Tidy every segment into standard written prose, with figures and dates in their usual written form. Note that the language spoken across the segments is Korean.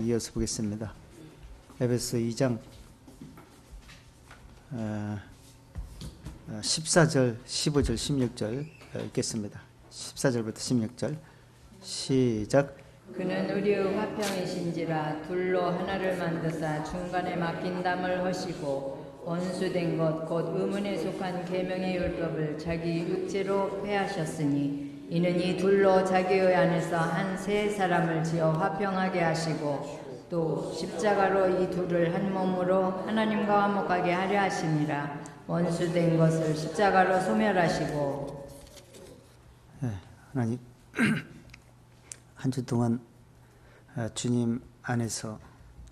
이어서 보겠습니다. 에베소 2장 14절, 15절, 16절 읽겠습니다. 14절부터 16절 시작. 그는 우리의 화평이신지라 둘로 하나를 만드사 중간에 막힌 담을 허시고 원수된 것 곧 의문에 속한 계명의 율법을 자기 육체로 폐하셨으니 이는 이 둘로 자기의 안에서 한 세 사람을 지어 화평하게 하시고 또 십자가로 이 둘을 한 몸으로 하나님과 화목하게 하려 하심이라. 원수된 것을 십자가로 소멸하시고. 하나님 한 주 동안 주님 안에서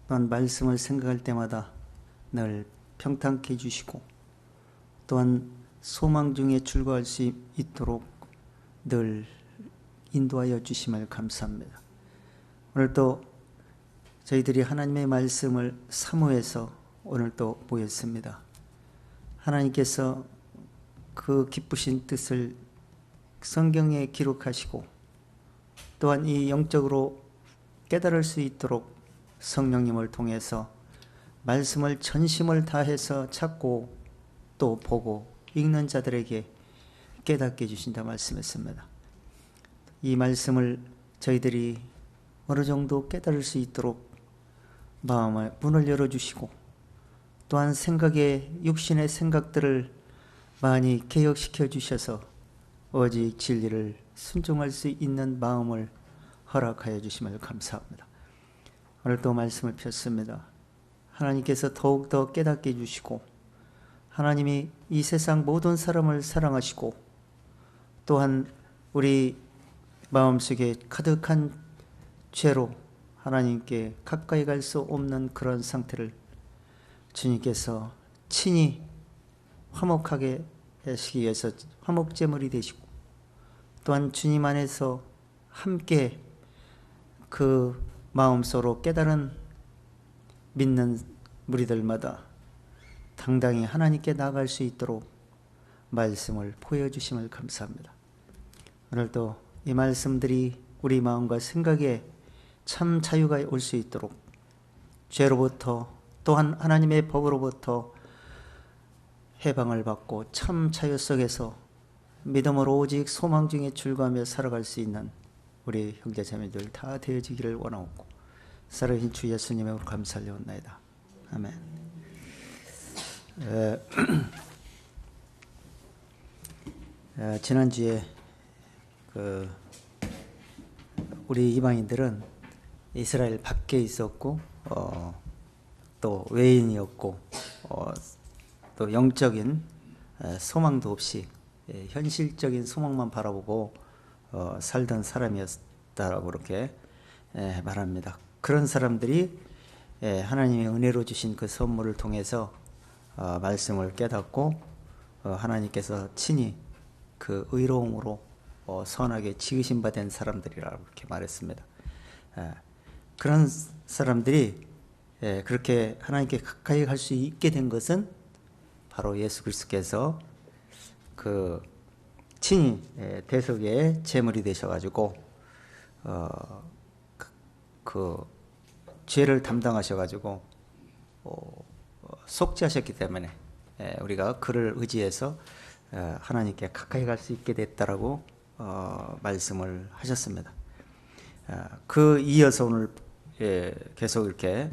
또한 말씀을 생각할 때마다 늘 평탄케 해주시고 또한 소망 중에 출구할 수 있도록 늘 인도하여 주심을 감사합니다. 오늘 또 저희들이 하나님의 말씀을 사모해서 오늘 또 모였습니다. 하나님께서 그 기쁘신 뜻을 성경에 기록하시고 또한 이 영적으로 깨달을 수 있도록 성령님을 통해서 말씀을 전심을 다해서 찾고 또 보고 읽는 자들에게 깨닫게 해주신다 말씀했습니다. 이 말씀을 저희들이 어느 정도 깨달을 수 있도록 마음의 문을 열어주시고 또한 생각의 육신의 생각들을 많이 개혁시켜 주셔서 오직 진리를 순종할 수 있는 마음을 허락하여 주심을 감사합니다. 오늘 또 말씀을 폈습니다. 하나님께서 더욱더 깨닫게 해주시고 하나님이 이 세상 모든 사람을 사랑하시고 또한 우리 마음속에 가득한 죄로 하나님께 가까이 갈 수 없는 그런 상태를 주님께서 친히 화목하게 하시기 위해서 화목제물이 되시고 또한 주님 안에서 함께 그 마음속으로 깨달은 믿는 무리들마다 당당히 하나님께 나아갈 수 있도록 말씀을 보여주심을 감사합니다. 오늘도 이 말씀들이 우리 마음과 생각에 참 자유가 올 수 있도록 죄로부터 또한 하나님의 법으로부터 해방을 받고 참 자유 속에서 믿음으로 오직 소망 중에 출구하며 살아갈 수 있는 우리 형제자매들 다 되어지기를 원하옵고 살아계신 주 예수님의 감사를 올나이다. 아멘. 지난주에 우리 이방인들은 이스라엘 밖에 있었고 또 외인이었고 또 영적인 소망도 없이 현실적인 소망만 바라보고 살던 사람이었다라고 그렇게 말합니다. 그런 사람들이 하나님의 은혜로 주신 그 선물을 통해서 말씀을 깨닫고 하나님께서 친히 그 의로움으로 선하게 지으신 바 된 사람들이라고 그렇게 말했습니다. 그런 사람들이 그렇게 하나님께 가까이 갈 수 있게 된 것은 바로 예수 그리스도께서 그 친히 대속의 제물이 되셔가지고 그 죄를 담당하셔가지고 속죄하셨기 때문에 우리가 그를 의지해서 하나님께 가까이 갈 수 있게 됐다라고 말씀을 하셨습니다. 그 이어서 오늘 계속 이렇게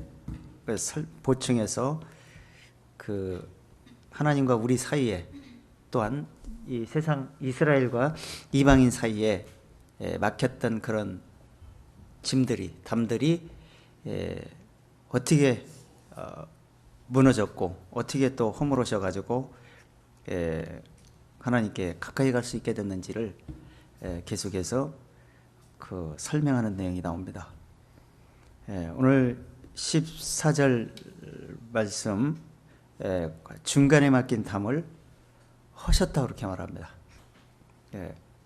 보충해서 그 하나님과 우리 사이에 또한 이 세상 이스라엘과 이방인 사이에 막혔던 그런 담들이 어떻게 무너졌고 어떻게 또 허물어져 가지고 하나님께 가까이 갈 수 있게 됐는지를 계속해서 그 설명하는 내용이 나옵니다. 오늘 14절 말씀 중간에 막힌 담을 허셨다 그렇게 말합니다.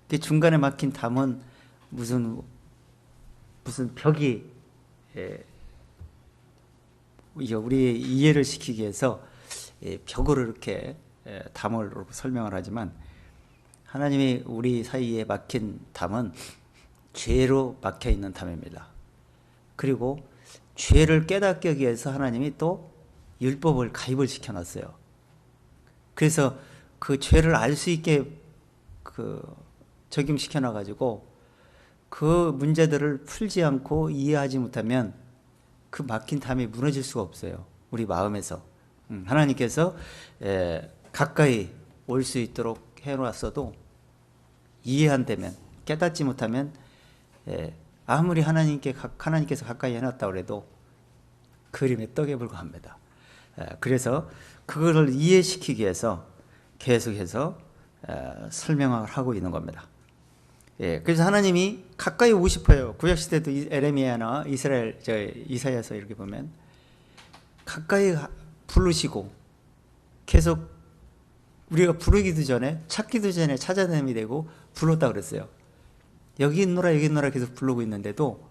그 중간에 막힌 담은 무슨 벽이 우리의 이해를 시키기 위해서 벽으로 이렇게 담을 설명을 하지만 하나님이 우리 사이에 막힌 담은 죄로 막혀 있는 담입니다. 그리고 죄를 깨닫게 하기 위해서 하나님이 또 율법을 가입을 시켜놨어요. 그래서 그 죄를 알 수 있게 적용시켜놔가지고 그 문제들을 풀지 않고 이해하지 못하면 그 막힌 담이 무너질 수가 없어요. 우리 마음에서. 하나님께서 가까이 올 수 있도록 해놨어도 이해 안 되면, 깨닫지 못하면 아무리 하나님께서 가까이 해놨다고 해도 그림의 떡에 불과합니다. 그래서 그거를 이해시키기 위해서 계속해서 설명을 하고 있는 겁니다. 그래서 하나님이 가까이 오고 싶어요. 구약시대도 에레미야나 이사야서 이렇게 보면 가까이 부르시고 계속 우리가 부르기도 전에, 찾기도 전에 찾아냄이 되고 불렀다 그랬어요. 여기 있노라 여기 있노라 계속 부르고 있는데도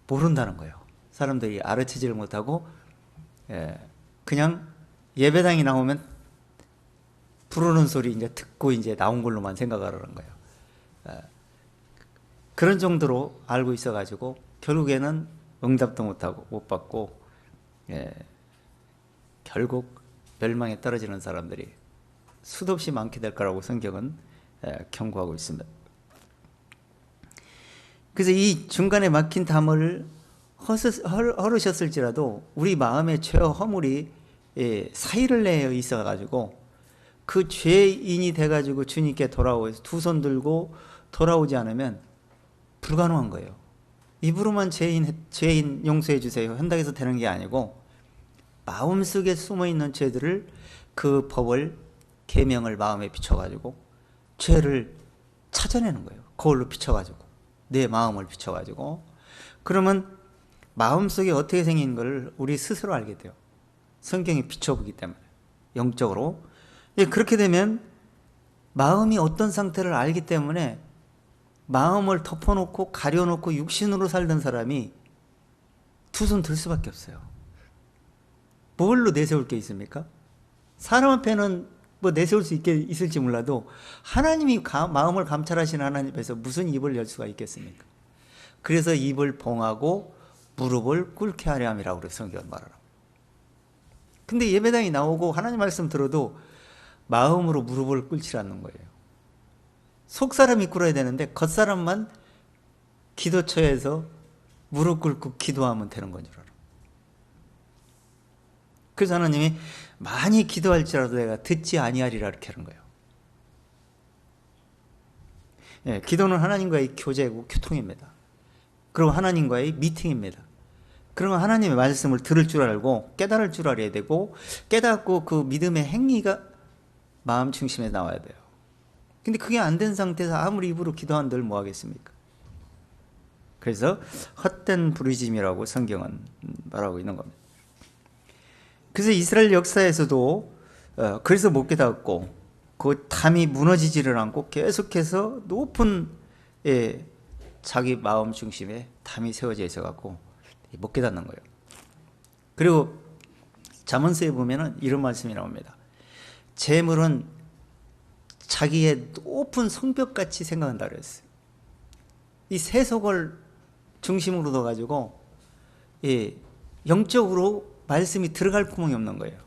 모른다는 거예요. 사람들이 알아채지를 못하고 그냥 예배당이 나오면 부르는 소리 이제 듣고 이제 나온 걸로만 생각하라는 거예요. 그런 정도로 알고 있어가지고 결국에는 응답도 못하고 못 받고 결국 멸망에 떨어지는 사람들이 수도 없이 많게 될 거라고 성경은 경고하고 있습니다. 그래서 이 중간에 막힌 담을 헐으셨을지라도 우리 마음의 죄와 허물이 사이를 내어 있어가지고 그 죄인이 돼가지고 주님께 돌아오서 두 손 들고 돌아오지 않으면 불가능한 거예요. 입으로만 죄인 용서해 주세요 한다고 해서 되는 게 아니고 마음속에 숨어있는 죄들을, 그 법을, 계명을 마음에 비춰가지고 죄를 찾아내는 거예요. 거울로 비춰가지고, 내 마음을 비춰가지고. 그러면 마음속에 어떻게 생긴 걸 우리 스스로 알게 돼요. 성경이 비춰보기 때문에 영적으로. 그렇게 되면 마음이 어떤 상태를 알기 때문에 마음을 덮어놓고 가려놓고 육신으로 살던 사람이 두 손 들 수밖에 없어요. 뭘로 내세울 게 있습니까? 사람 앞에는 뭐 내세울 수 있을지 몰라도 하나님이 마음을 감찰하시는 하나님 앞에서 무슨 입을 열 수가 있겠습니까? 그래서 입을 봉하고 무릎을 꿇게 하려 함이라고 성경은 말하라고. 근데 예배당이 나오고 하나님 말씀 들어도 마음으로 무릎을 꿇지 않는 거예요. 속사람이 꿇어야 되는데 겉사람만 기도처에서 무릎 꿇고 기도하면 되는 건 줄 알아. 그래서 하나님이 많이 기도할지라도 내가 듣지 아니하리라 이렇게 하는 거예요. 기도는 하나님과의 교제고 교통입니다. 그리고 하나님과의 미팅입니다. 그러면 하나님의 말씀을 들을 줄 알고 깨달을 줄 알아야 되고, 깨닫고 그 믿음의 행위가 마음 중심에 나와야 돼요. 근데 그게 안 된 상태에서 아무리 입으로 기도한들 뭐 하겠습니까? 그래서 헛된 부르짖음이라고 성경은 말하고 있는 겁니다. 그래서 이스라엘 역사에서도 그래서 못 깨닫고 그 담이 무너지지를 않고 계속해서 높은 자기 마음 중심에 담이 세워져 있어 갖고 못 깨닫는 거예요. 그리고 잠언서에 보면은 이런 말씀이 나옵니다. 재물은 자기의 높은 성벽같이 생각한다 그랬어요. 이 세속을 중심으로 둬가지고 영적으로 말씀이 들어갈 구멍이 없는 거예요.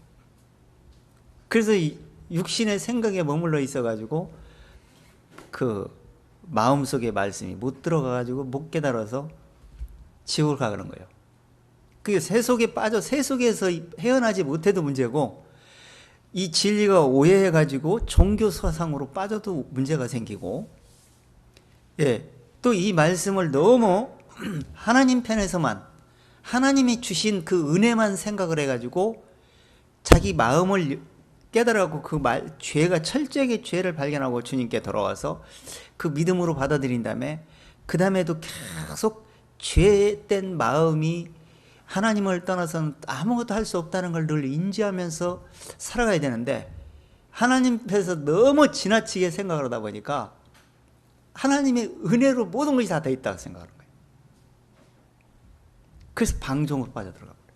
그래서 이 육신의 생각에 머물러 있어가지고 그 마음속의 말씀이 못 들어가가지고 못 깨달아서 지옥을 가는 거예요. 그게 세속에 빠져 세속에서 헤어나지 못해도 문제고, 이 진리가 오해해가지고 종교 사상으로 빠져도 문제가 생기고, 또 이 말씀을 너무 하나님 편에서만, 하나님이 주신 그 은혜만 생각을 해가지고 자기 마음을 깨달아갖고 죄가 철저하게 죄를 발견하고 주님께 돌아와서 그 믿음으로 받아들인 다음에 그 다음에도 계속 죄된 마음이 하나님을 떠나서는 아무것도 할 수 없다는 걸 늘 인지하면서 살아가야 되는데, 하나님 앞에서 너무 지나치게 생각을 하다 보니까 하나님의 은혜로 모든 것이 다 돼 있다고 생각하는 거예요. 그래서 방종으로 빠져들어가 버려요.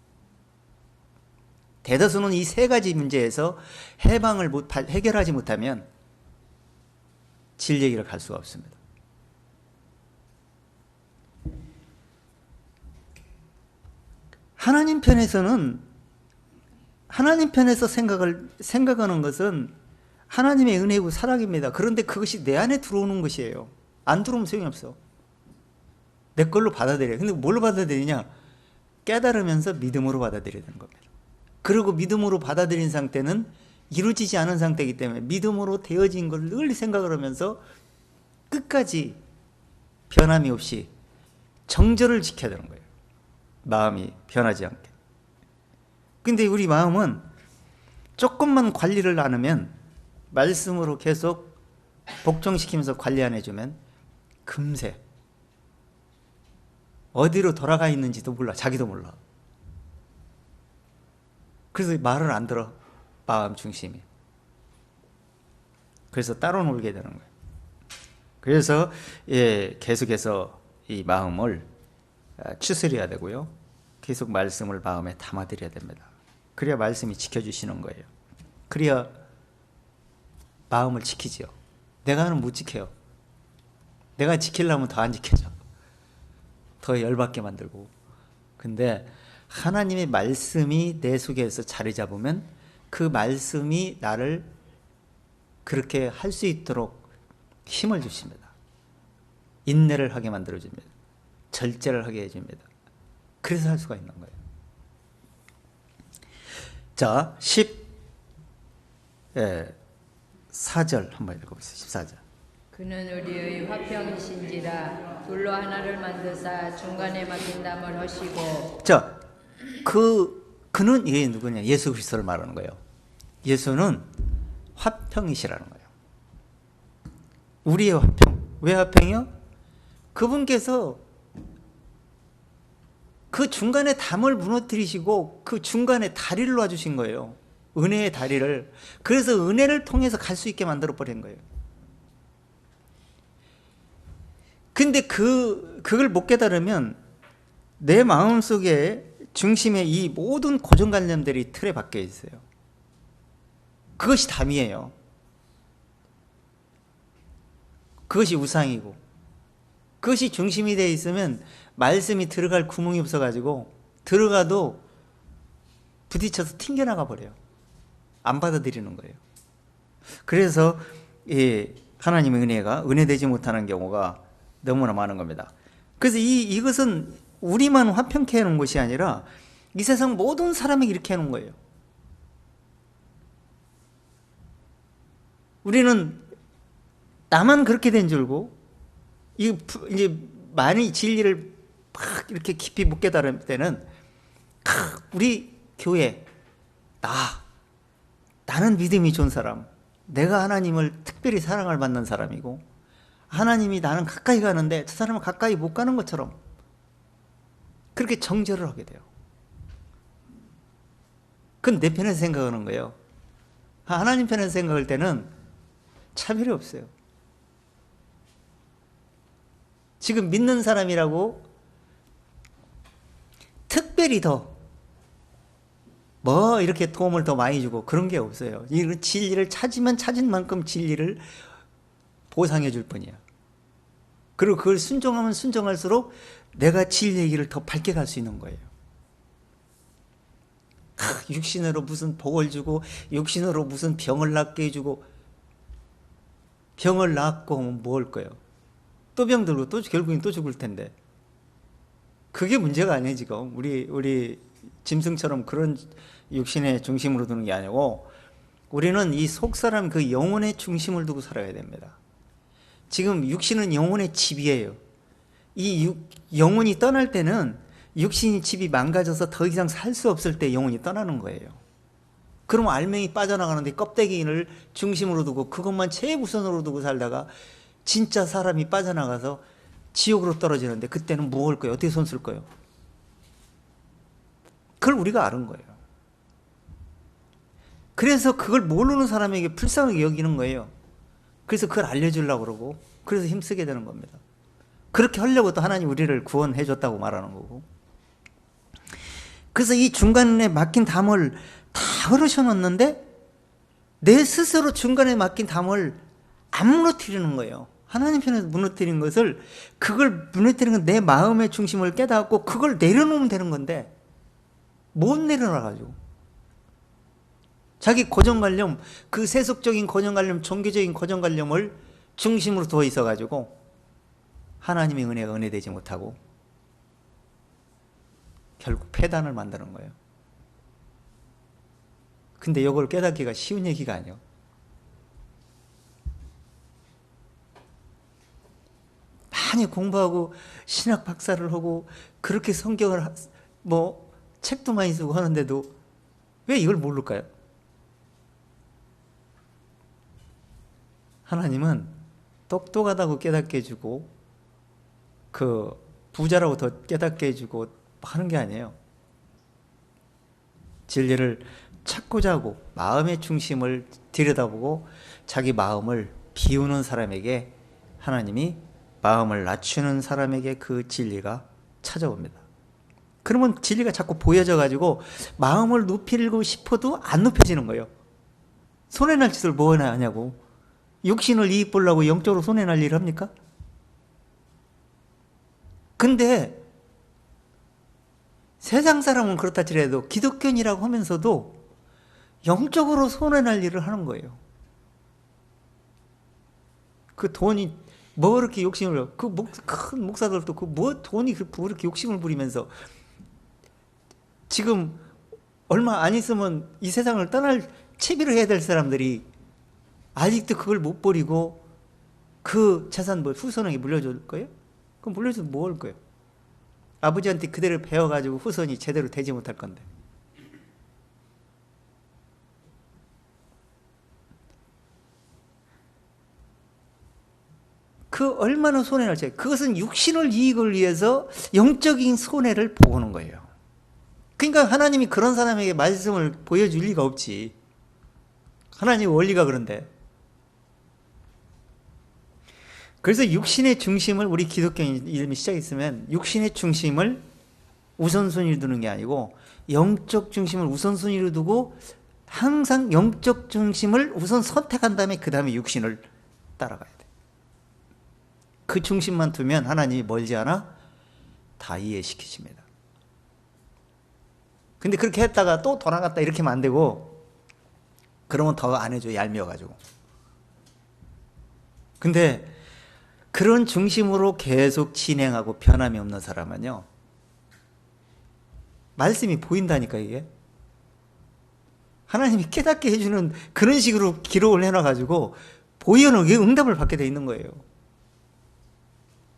대다수는 이 세 가지 문제에서 해결하지 못하면 진리의 길을 갈 수가 없습니다. 하나님 편에서는, 하나님 편에서 생각하는 것은 하나님의 은혜고 사랑입니다. 그런데 그것이 내 안에 들어오는 것이에요. 안 들어오면 소용이 없어. 내 걸로 받아들여요. 근데 뭘로 받아들이냐? 깨달으면서 믿음으로 받아들여야 되는 겁니다. 그리고 믿음으로 받아들인 상태는 이루어지지 않은 상태이기 때문에 믿음으로 되어진 걸 늘 생각을 하면서 끝까지 변함이 없이 정절을 지켜야 되는 거예요. 마음이 변하지 않게. 근데 우리 마음은 조금만 관리를 안 하면, 말씀으로 계속 복종시키면서 관리 안 해주면 금세 어디로 돌아가 있는지도 몰라. 자기도 몰라. 그래서 말을 안 들어. 마음 중심이. 그래서 따로 놀게 되는 거예요. 그래서 계속해서 이 마음을 추스려야 되고요. 계속 말씀을 마음에 담아드려야 됩니다. 그래야 말씀이 지켜주시는 거예요. 그래야 마음을 지키지요. 내가는 못 지켜요. 내가 지키려면 더 안 지켜져. 더 열받게 만들고. 근데 하나님의 말씀이 내 속에서 자리 잡으면 그 말씀이 나를 그렇게 할 수 있도록 힘을 주십니다. 인내를 하게 만들어줍니다. 절제를 하게 해줍니다. 그래서 할 수가 있는 거예요. 자, 14절 한번 읽어보세요. 14절. 그는 우리의 화평이신지라 둘로 하나를 만드사 중간에 막힌 담을 하시고. 자, 그는 이게 누구냐? 예수 그리스도를 말하는 거예요. 예수는 화평이시라는 거예요. 우리의 화평. 왜 화평이요? 그분께서 그 중간에 담을 무너뜨리시고 그 중간에 다리를 놔주신 거예요. 은혜의 다리를. 그래서 은혜를 통해서 갈 수 있게 만들어 버린 거예요. 근데 그걸 못 깨달으면 내 마음속에 중심에 이 모든 고정관념들이 틀에 박혀 있어요. 그것이 담이에요. 그것이 우상이고, 그것이 중심이 되어 있으면 말씀이 들어갈 구멍이 없어가지고 들어가도 부딪혀서 튕겨나가 버려요. 안 받아들이는 거예요. 그래서 하나님의 은혜가 은혜되지 못하는 경우가 너무나 많은 겁니다. 그래서 이것은 우리만 화평케 해놓은 것이 아니라 이 세상 모든 사람에게 이렇게 해놓은 거예요. 우리는 나만 그렇게 된 줄 알고, 이제 많이 진리를 막 이렇게 깊이 못 깨달을 때는 우리 교회, 나는 믿음이 좋은 사람, 내가 하나님을 특별히 사랑을 받는 사람이고 하나님이 나는 가까이 가는데 저 사람은 가까이 못 가는 것처럼 그렇게 정죄를 하게 돼요. 그건 내 편에서 생각하는 거예요. 하나님 편에서 생각할 때는 차별이 없어요. 지금 믿는 사람이라고 특별히 이렇게 도움을 더 많이 주고 그런 게 없어요. 이 진리를 찾으면 찾은 만큼 진리를 보상해 줄 뿐이야. 그리고 그걸 순종하면 순종할수록 내가 진리의 길을 더 밝게 갈 수 있는 거예요. 육신으로 무슨 복을 주고 육신으로 무슨 병을 낫게 해주고, 병을 낫고 뭐 할 거예요? 또 병 들고 또 결국엔 또 죽을 텐데. 그게 문제가 아니에요. 지금 우리 짐승처럼 그런 육신의 중심으로 두는 게 아니고, 우리는 이 속사람 그 영혼의 중심을 두고 살아야 됩니다. 지금 육신은 영혼의 집이에요. 이 영혼이 떠날 때는 육신이 집이 망가져서 더 이상 살 수 없을 때 영혼이 떠나는 거예요. 그럼 알맹이 빠져나가는데 껍데기를 중심으로 두고 그것만 최우선으로 두고 살다가 진짜 사람이 빠져나가서 지옥으로 떨어지는데 그때는 뭐 할 거예요? 어떻게 손 쓸 거예요? 그걸 우리가 아는 거예요. 그래서 그걸 모르는 사람에게 불쌍하게 여기는 거예요. 그래서 그걸 알려주려고 그러고, 그래서 힘쓰게 되는 겁니다. 그렇게 하려고 또 하나님 우리를 구원해 줬다고 말하는 거고. 그래서 이 중간에 막힌 담을 다 흐르셔 놓는데 내 스스로 중간에 막힌 담을 안 무너뜨리는 거예요. 하나님 편에서 무너뜨린 것을, 그걸 무너뜨리는 건 내 마음의 중심을 깨닫고 그걸 내려놓으면 되는 건데, 못 내려놔가지고 자기 고정관념, 그 세속적인 고정관념, 종교적인 고정관념을 중심으로 두어 있어가지고 하나님의 은혜가 은혜되지 못하고 결국 폐단을 만드는 거예요. 근데 이걸 깨닫기가 쉬운 얘기가 아니에요. 많이 공부하고 신학 박사를 하고 그렇게 성경을 뭐 책도 많이 쓰고 하는데도 왜 이걸 모를까요? 하나님은 똑똑하다고 깨닫게 해주고 그 부자라고 더 깨닫게 해주고 하는 게 아니에요. 진리를 찾고자 하고 마음의 중심을 들여다보고 자기 마음을 비우는 사람에게 하나님이 마음을 낮추는 사람에게 그 진리가 찾아옵니다. 그러면 진리가 자꾸 보여져 가지고 마음을 높이고 싶어도 안 높여지는 거예요. 손해날 짓을 뭐나 하냐고. 육신을 이익 보려고 영적으로 손해날 일을 합니까? 근데 세상 사람은 그렇다 치더라도 기독교인이라고 하면서도 영적으로 손해날 일을 하는 거예요. 그 돈이 뭐 이렇게 욕심을, 큰 목사들도 그 뭐 돈이 뭐 이렇게 욕심을 부리면서 지금 얼마 안 있으면 이 세상을 떠날 채비를 해야 될 사람들이 아직도 그걸 못 버리고 그 재산 뭐 후손에게 물려줄 거예요? 그럼 물려주면 뭐 할 거예요? 아버지한테 그대로 배워가지고 후손이 제대로 되지 못할 건데. 그 얼마나 손해를 져요. 그것은 육신을 이익을 위해서 영적인 손해를 보는 거예요. 그러니까 하나님이 그런 사람에게 말씀을 보여줄 리가 없지. 하나님의 원리가 그런데. 그래서 육신의 중심을 우리 기독교인 이름이 시작했으면 육신의 중심을 우선순위로 두는 게 아니고 영적 중심을 우선순위로 두고 항상 영적 중심을 우선 선택한 다음에 그 다음에 육신을 따라가야 돼. 그 중심만 두면 하나님이 멀지 않아 다 이해시키십니다. 근데 그렇게 했다가 또 돌아갔다 이렇게 하면 안 되고 그러면 더 안 해줘 얄미워가지고. 근데 그런 중심으로 계속 진행하고 변함이 없는 사람은요 말씀이 보인다니까. 이게 하나님이 깨닫게 해주는 그런 식으로 기록을 해놔가지고 보이는 응답을 받게 돼 있는 거예요.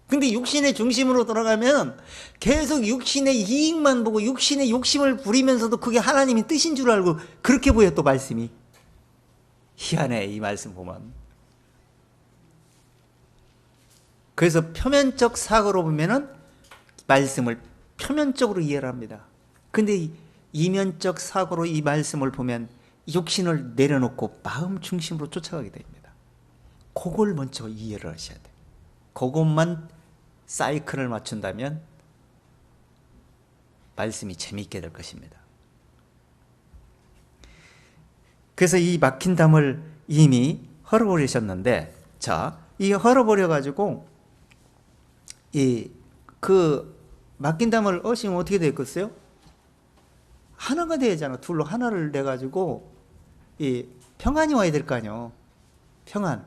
근데 육신의 중심으로 돌아가면 계속 육신의 이익만 보고 육신의 욕심을 부리면서도 그게 하나님의 뜻인 줄 알고 그렇게 보여. 또 말씀이 희한해. 이 말씀 보면. 그래서 표면적 사고로 보면은 말씀을 표면적으로 이해를 합니다. 근데 이면적 사고로 이 말씀을 보면 육신을 내려놓고 마음 중심으로 쫓아가게 됩니다. 그걸 먼저 이해를 하셔야 돼요. 그것만 사이클을 맞춘다면 말씀이 재미있게 될 것입니다. 그래서 이 막힌 담을 이미 헐어버리셨는데, 자, 이 헐어버려가지고 그 막힌 담을 어시면 어떻게 되겠어요? 하나가 되잖아. 둘로 하나를 내가지고 이 평안이 와야 될 거 아니에요. 평안.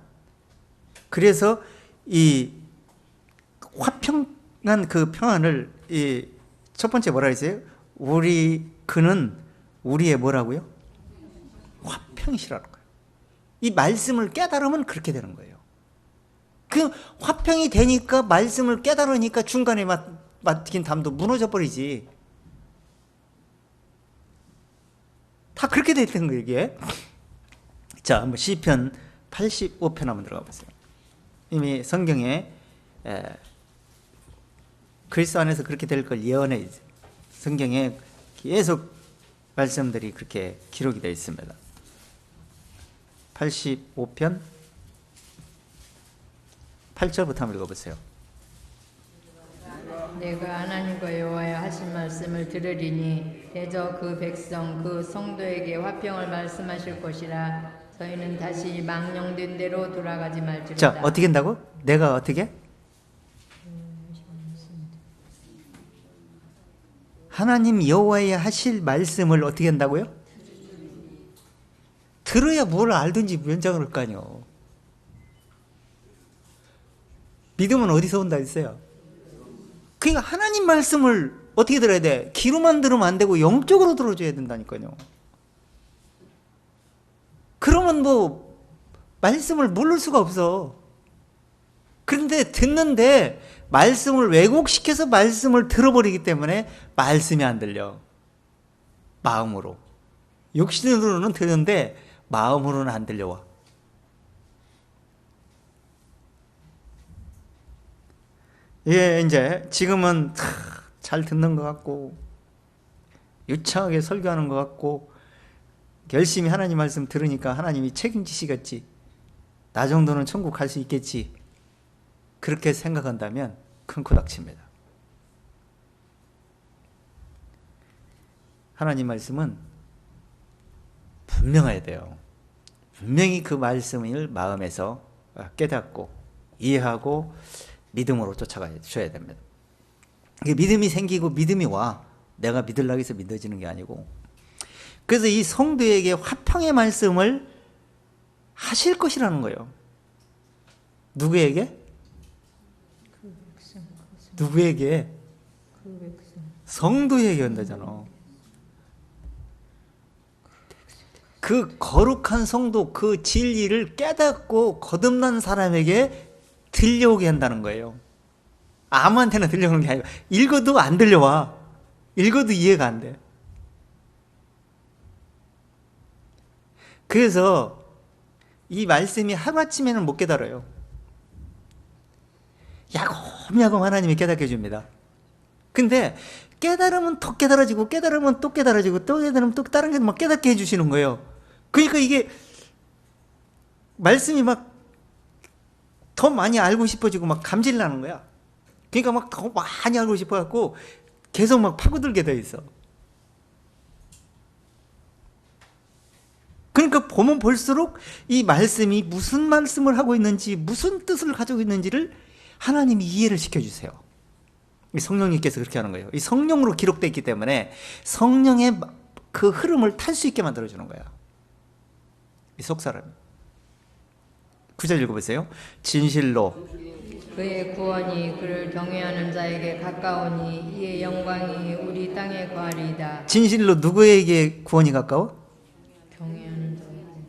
그래서 이 화평한 그 평안을 이 첫 번째 뭐라 했어요? 그는 우리의 뭐라고요? 화평이시라는 거예요. 이 말씀을 깨달으면 그렇게 되는 거예요. 그 화평이 되니까 말씀을 깨달으니까 중간에 맡긴 담도 무너져 버리지. 다 그렇게 돼 있는 거예요, 이게. 자, 한번 시편 85편 한번 들어가 보세요. 이미 성경에 그리스도 안에서 그렇게 될 걸 예언해 있어요. 성경에 계속 말씀들이 그렇게 기록이 되어 있습니다. 85편 8절부터 한번 읽어보세요. 내가 하나님과 여호와의 하신 말씀을 들으리니 대저 그 백성 그 성도에게 화평을 말씀하실 것이라. 저희는 다시 망령된 대로 돌아가지 말지로다. 자, 어떻게 한다고? 내가 어떻게? 하나님 여호와의 하실 말씀을 어떻게 한다고요? 들어야 뭘 알든지 연장을 할 거 아니요. 믿음은 어디서 온다 했어요? 그러니까 하나님 말씀을 어떻게 들어야 돼? 귀로만 들으면 안 되고 영적으로 들어줘야 된다니까요. 그러면 뭐 말씀을 모를 수가 없어. 그런데 듣는데 말씀을 왜곡시켜서 말씀을 들어버리기 때문에 말씀이 안 들려. 마음으로. 육신으로는 듣는데 마음으로는 안 들려와. 예, 이제 지금은 잘 듣는 것 같고 유창하게 설교하는 것 같고 열심히 하나님 말씀 들으니까 하나님이 책임지시겠지. 나 정도는 천국 갈 수 있겠지. 그렇게 생각한다면 큰 코 닥칩니다. 하나님 말씀은 분명해야 돼요. 분명히 그 말씀을 마음에서 깨닫고 이해하고 믿음으로 쫓아가셔야 됩니다. 믿음이 생기고 믿음이 와. 내가 믿으려고 해서 믿어지는 게 아니고. 그래서 이 성도에게 화평의 말씀을 하실 것이라는 거예요. 누구에게? 누구에게? 성도에게 한다잖아. 그 거룩한 성도, 그 진리를 깨닫고 거듭난 사람에게 들려오게 한다는 거예요. 아무한테나 들려오는 게 아니고 읽어도 안 들려와. 읽어도 이해가 안 돼. 그래서 이 말씀이 하루아침에는 못 깨달아요. 야금야금 하나님이 깨닫게 해줍니다. 근데 깨달으면 더 깨달아지고 깨달으면 또 깨달아지고 또 깨달으면 또 다른 게 막 깨닫게 해주시는 거예요. 그러니까 이게 말씀이 막 더 많이 알고 싶어지고 막 감질 나는 거야. 그러니까 막 더 많이 알고 싶어갖고 계속 막 파고들게 돼 있어. 그러니까 보면 볼수록 이 말씀이 무슨 말씀을 하고 있는지 무슨 뜻을 가지고 있는지를 하나님이 이해를 시켜주세요. 성령님께서 그렇게 하는 거예요. 이 성령으로 기록되어 있기 때문에 성령의 그 흐름을 탈 수 있게 만들어주는 거야. 이 속사람이. 9절 읽어보세요. 진실로 그의 구원이 그를 경외하는 자에게 가까우니 이의 영광이 우리 땅에 거하리이다. 진실로 누구에게 구원이 가까워? 경외하는 자에게.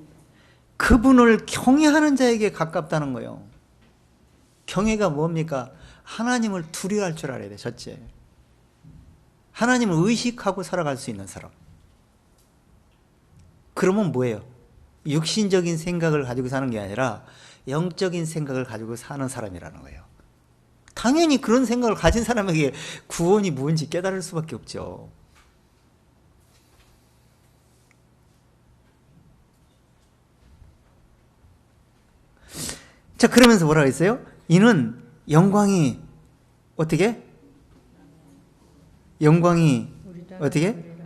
그분을 경외하는 자에게 가깝다는 거예요. 경외가 뭡니까? 하나님을 두려워할 줄 알아야 돼. 첫째, 하나님을 의식하고 살아갈 수 있는 사람. 그러면 뭐예요? 육신적인 생각을 가지고 사는 게 아니라 영적인 생각을 가지고 사는 사람이라는 거예요. 당연히 그런 생각을 가진 사람에게 구원이 뭔지 깨달을 수밖에 없죠. 자, 그러면서 뭐라고 했어요? 이는 영광이 어떻게? 영광이 어떻게?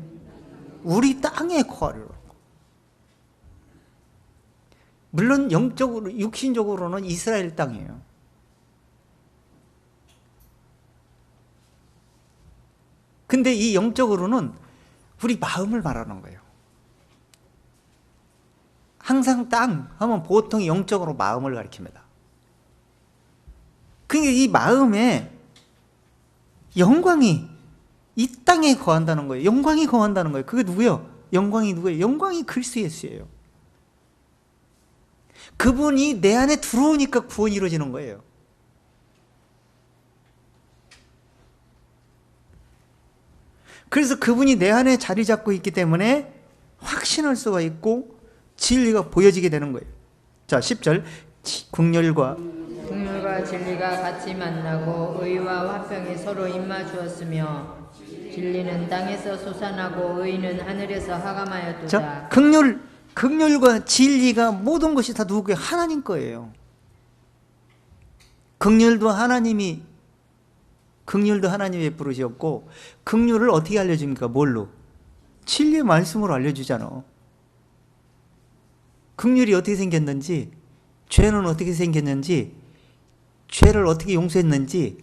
우리 땅에 거하리라. 물론 영적으로, 육신적으로는 이스라엘 땅이에요. 근데 이 영적으로는 우리 마음을 말하는 거예요. 항상 땅 하면 보통 영적으로 마음을 가리킵니다. 그러니까 이 마음에 영광이 이 땅에 거한다는 거예요. 영광이 거한다는 거예요. 그게 누구예요? 영광이 누구예요? 영광이 그리스도 예수예요. 그분이 내 안에 들어오니까 구원이 이루어지는 거예요. 그래서 그분이 내 안에 자리 잡고 있기 때문에 확신할 수가 있고 진리가 보여지게 되는 거예요. 자, 10절. 국률과 진리가 같이 만나고 의와 화평이 서로 임마주었으며 진리는 땅에서 솟아나고 의는 하늘에서 하감하였도다. 자, 긍휼과 진리가 모든 것이 다 누구의? 하나님 거예요. 긍휼도 하나님이 베푸시었고 긍휼을 어떻게 알려줍니까? 뭘로? 진리의 말씀으로 알려주잖아. 긍휼이 어떻게 생겼는지, 죄는 어떻게 생겼는지, 죄를 어떻게 용서했는지,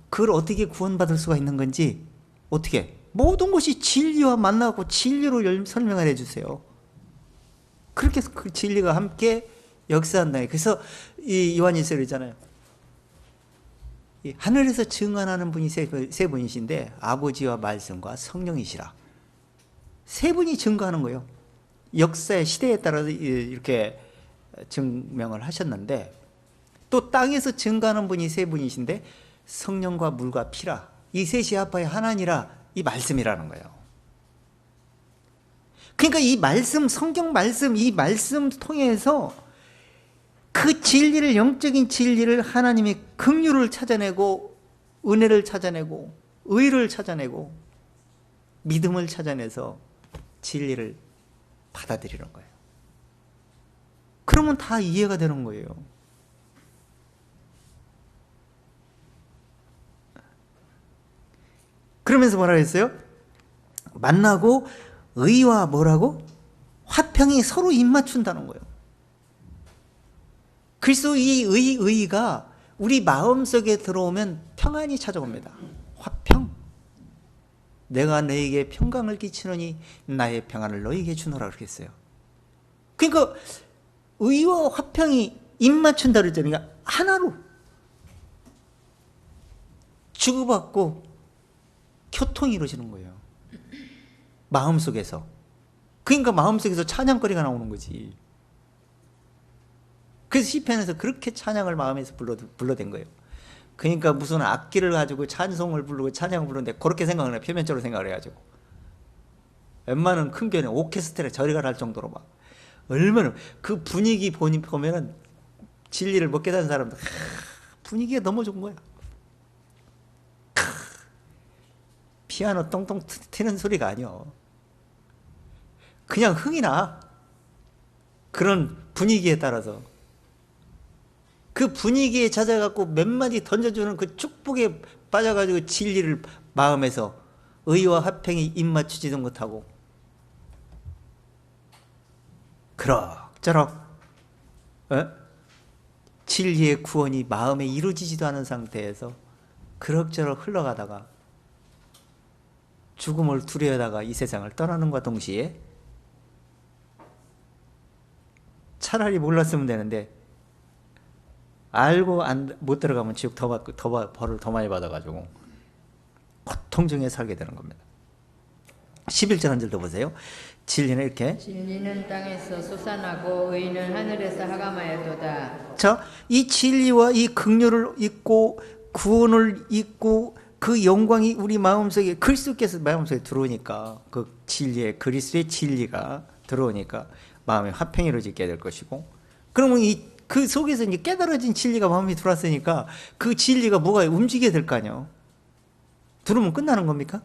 그걸 어떻게 구원받을 수가 있는 건지 어떻게? 모든 것이 진리와 만나고 진리로 설명을 해주세요. 그렇게 그 진리가 함께 역사한다. 그래서 이 요한일서잖아요. 하늘에서 증언하는 분이 세 분이신데 아버지와 말씀과 성령이시라. 세 분이 증거하는 거예요. 역사의 시대에 따라서 이렇게 증명을 하셨는데 또 땅에서 증거하는 분이 세 분이신데 성령과 물과 피라. 이 셋이 합하여 하나니라. 이 말씀이라는 거예요. 그러니까 이 말씀, 성경 말씀, 이 말씀 통해서 그 진리를, 영적인 진리를 하나님의 긍휼을 찾아내고 은혜를 찾아내고 의를 찾아내고 믿음을 찾아내서 진리를 받아들이는 거예요. 그러면 다 이해가 되는 거예요. 그러면서 뭐라 했어요? 만나고 의와 뭐라고? 화평이 서로 입맞춘다는 거예요. 그래서 이 의가 우리 마음속에 들어오면 평안이 찾아옵니다. 화평. 내가 너에게 평강을 끼치노니 나의 평안을 너에게 주노라 그랬어요. 그러니까 의와 화평이 입맞춘다 그랬잖아요. 그러니까 하나로 주고받고 교통이 이루어지는 거예요. 마음속에서. 그러니까 마음속에서 찬양거리가 나오는 거지. 그래서 시편에서 그렇게 찬양을 마음에서 불러댄 거예요. 그러니까 무슨 악기를 가지고 찬송을 부르고 찬양을 부르는데 그렇게 생각을 해요. 표면적으로 생각을 해가지고. 웬만한 큰 교회는 오케스트라에 저리가 할 정도로 막 얼마나 그 분위기 보면은 진리를 못 깨닫는 사람들 분위기가 너무 좋은 거야. 피아노 똥똥 튀는 소리가 아니요. 그냥 흥이 나. 그런 분위기에 따라서. 그 분위기에 찾아갖고 몇 마디 던져주는 그 축복에 빠져가지고 진리를 마음에서 의와 화평이 입맞추지도 못하고 그럭저럭 진리의 구원이 마음에 이루어지지도 않은 상태에서 그럭저럭 흘러가다가 죽음을 두려워하다가 이 세상을 떠나는 것과 동시에 차라리 몰랐으면 되는데 알고 못 들어가면 지옥 벌을 더 많이 받아가지고 고통 중에 살게 되는 겁니다. 11절 한 절도 보세요. 진리는 이렇게 진리는 땅에서 솟아나고 의는 하늘에서 하감하여도다. 자, 이 진리와 이 긍휼을 잊고 구원을 잊고 그 영광이 우리 마음속에 그리스도께서 마음속에 들어오니까 그 진리의 그리스도의 진리가 들어오니까 마음에 화평이 이루어지게 될 것이고 그러면 그 속에서 이제 깨달아진 진리가 마음에 들어왔으니까 그 진리가 뭐가 움직이게 될 거 아니에요. 들으면 끝나는 겁니까?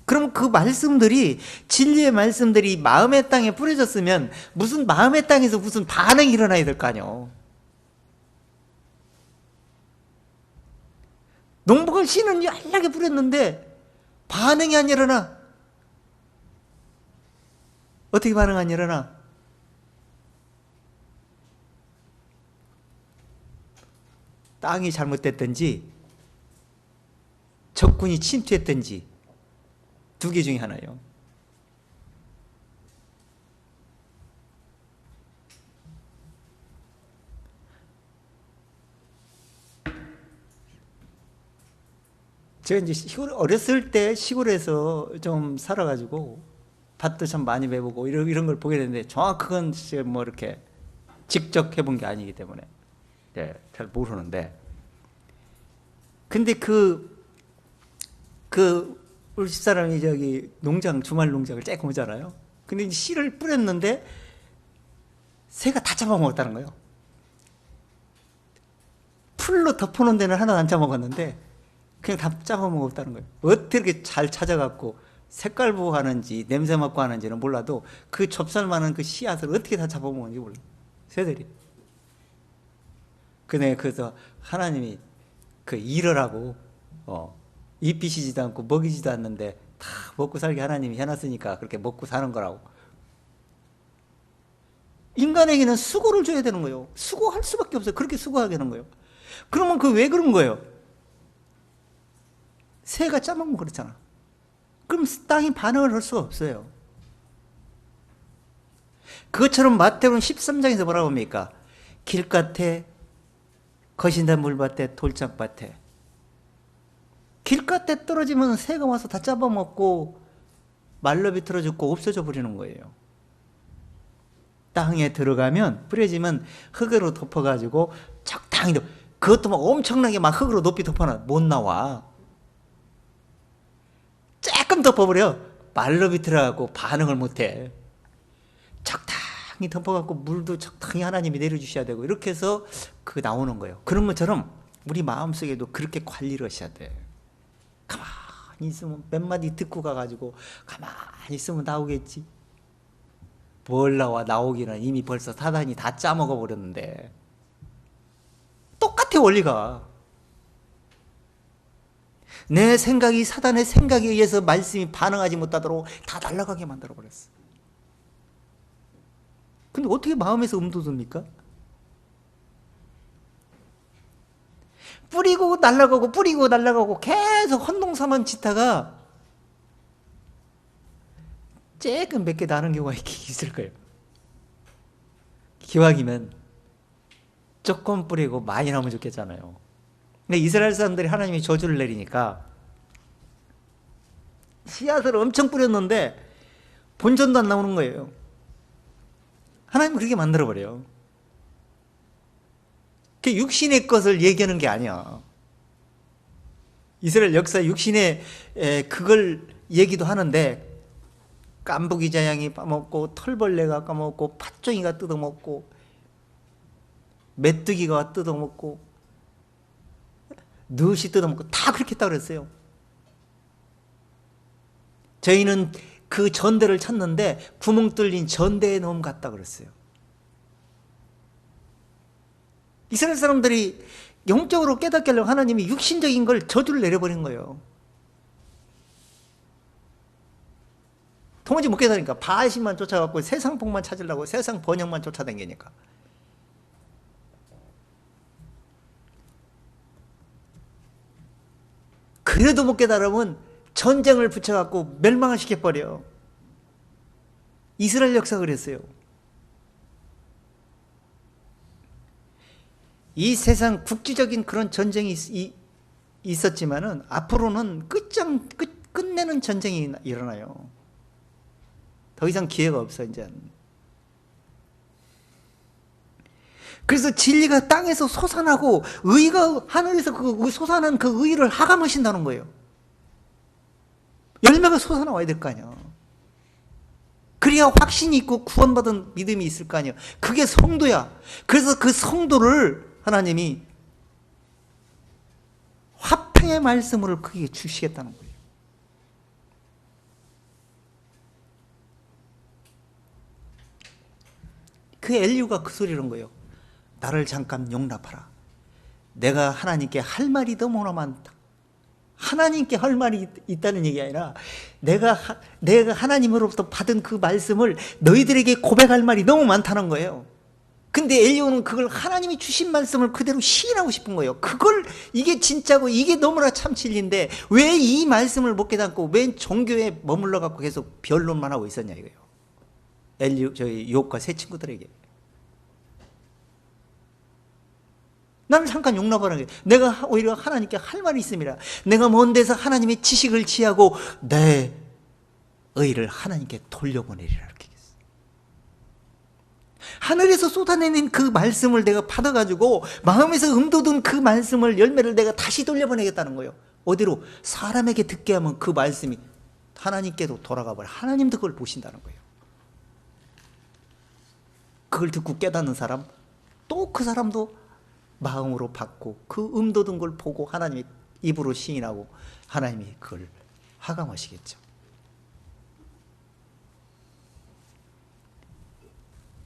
그럼 그 말씀들이 진리의 말씀들이 마음의 땅에 뿌려졌으면 무슨 마음의 땅에서 무슨 반응이 일어나야 될 거 아니에요. 농부가 씨는 연락에 뿌렸는데 반응이 안 일어나. 어떻게 반응 안 일어나? 땅이 잘못됐든지 적군이 침투했든지 두 개 중에 하나예요. 제가 이제 어렸을 때 시골에서 좀 살아가지고 밭도 참 많이 배우고 이런 걸 보게 되는데 정확한 뭐 이렇게 직접 해본 게 아니기 때문에 네, 잘 모르는데 근데 우리 집사람이 저기 주말 농장을 쬐끔 오잖아요. 근데 이제 씨를 뿌렸는데 새가 다 잡아먹었다는 거예요. 풀로 덮어놓은 데는 하나도 안 잡아먹었는데 그냥 다 잡아먹었다는 거예요. 어떻게 잘 찾아갖고 색깔 보고 하는지 냄새 맡고 하는지는 몰라도 그 좁쌀만한 그 씨앗을 어떻게 다 잡아먹는지 몰라요. 새들이. 그래서 하나님이 그 일을 하고 입히시지도 않고 먹이지도 않는데 다 먹고 살게 하나님이 해놨으니까 그렇게 먹고 사는 거라고. 인간에게는 수고를 줘야 되는 거예요. 수고할 수밖에 없어요. 그렇게 수고하게 하는 거예요. 그러면 왜 그런 거예요? 새가 짜먹으면 그렇잖아. 그럼 땅이 반응을 할 수가 없어요. 그것처럼 마태복음 13장에서 뭐라고 합니까? 길가태, 거신된 물밭에, 돌짝밭에. 길가태 떨어지면 새가 와서 다 잡아먹고 말로 비틀어 죽고 없어져 버리는 거예요. 땅에 들어가면 뿌려지면 흙으로 덮어가지고 적당히, 그것도 막 엄청나게 막 흙으로 높이 덮어놔 못 나와. 조금 덮어버려 말로 비틀어갖고 반응을 못해. 적당히 덮어갖고 물도 적당히 하나님이 내려주셔야 되고, 이렇게 해서 그 나오는 거예요. 그런 것처럼 우리 마음속에도 그렇게 관리를 하셔야 돼. 가만히 있으면 몇 마디 듣고 가가지고 가만히 있으면 나오겠지. 뭘 나와, 나오기는 이미 벌써 사단이 다 짜먹어 버렸는데. 똑같아 원리가. 내 생각이 사단의 생각에 의해서 말씀이 반응하지 못하도록 다 날아가게 만들어 버렸어. 근데 어떻게 마음에서 움돋습니까? 뿌리고 날아가고 계속 혼동사만 짓다가 조금 몇 개 나는 경우가 있을 거예요. 기왕이면 조금 뿌리고 많이 나오면 좋겠잖아요. 근데 이스라엘 사람들이 하나님이 저주를 내리니까 씨앗을 엄청 뿌렸는데 본전도 안 나오는 거예요. 하나님은 그렇게 만들어버려요. 그 육신의 것을 얘기하는 게 아니야. 이스라엘 역사 육신의 그걸 얘기도 하는데, 깐부기 자양이 까먹고 털벌레가 까먹고 팥종이가 뜯어먹고 메뚜기가 뜯어먹고 넛이 뜯어먹고 다 그렇게 했다고 그랬어요. 저희는 그 전대를 찾는데 구멍 뚫린 전대에 넣음 같다 그랬어요. 이스라엘 사람들이 영적으로 깨닫게 하려고 하나님이 육신적인 걸 저주를 내려버린 거예요. 도무지 못 깨달으니까 바알신만 쫓아갖고 세상 복만 찾으려고 세상 번영만 쫓아다니니까. 그래도 못 깨달으면 전쟁을 붙여갖고 멸망을 시켜버려. 이스라엘 역사가 그랬어요. 이 세상 국지적인 그런 전쟁이 있었지만은 앞으로는 끝내는 전쟁이 일어나요. 더 이상 기회가 없어 이제. 그래서 진리가 땅에서 솟아나고 의가 하늘에서 그 솟아난 그 의를 하감하신다는 거예요. 열매가 솟아나와야 될 거 아니야. 그래야 확신이 있고 구원받은 믿음이 있을 거 아니야. 그게 성도야. 그래서 그 성도를 하나님이 화평의 말씀을 그게 주시겠다는 거예요. 그 엘리후가 그 소리를 한 거예요. 나를 잠깐 용납하라. 내가 하나님께 할 말이 너무나 많다. 하나님께 할 말이 있다는 얘기 아니라 내가 하나님으로부터 받은 그 말씀을 너희들에게 고백할 말이 너무 많다는 거예요. 근데 엘리후는 그걸 하나님이 주신 말씀을 그대로 시인하고 싶은 거예요. 이게 진짜고 이게 너무나 참 진리인데 왜 이 말씀을 못 깨닫고 왜 종교에 머물러 갖고 계속 변론만 하고 있었냐 이거예요. 저희 욥과 세 친구들에게. 나를 잠깐 용납하라는 게, 내가 오히려 하나님께 할 말이 있습니다. 내가 먼 데서 하나님의 지식을 취하고 내 의를 하나님께 돌려보내리라 이렇게 했어요. 하늘에서 쏟아내는 그 말씀을 내가 받아가지고 마음에서 음돋은 그 말씀을 열매를 내가 다시 돌려보내겠다는 거예요. 어디로? 사람에게 듣게 하면 그 말씀이 하나님께도 돌아가 버려. 하나님도 그걸 보신다는 거예요. 그걸 듣고 깨닫는 사람, 또 그 사람도 마음으로 받고 그 음돋은 걸 보고 하나님이 입으로 시인하고 하나님이 그걸 하감하시겠죠.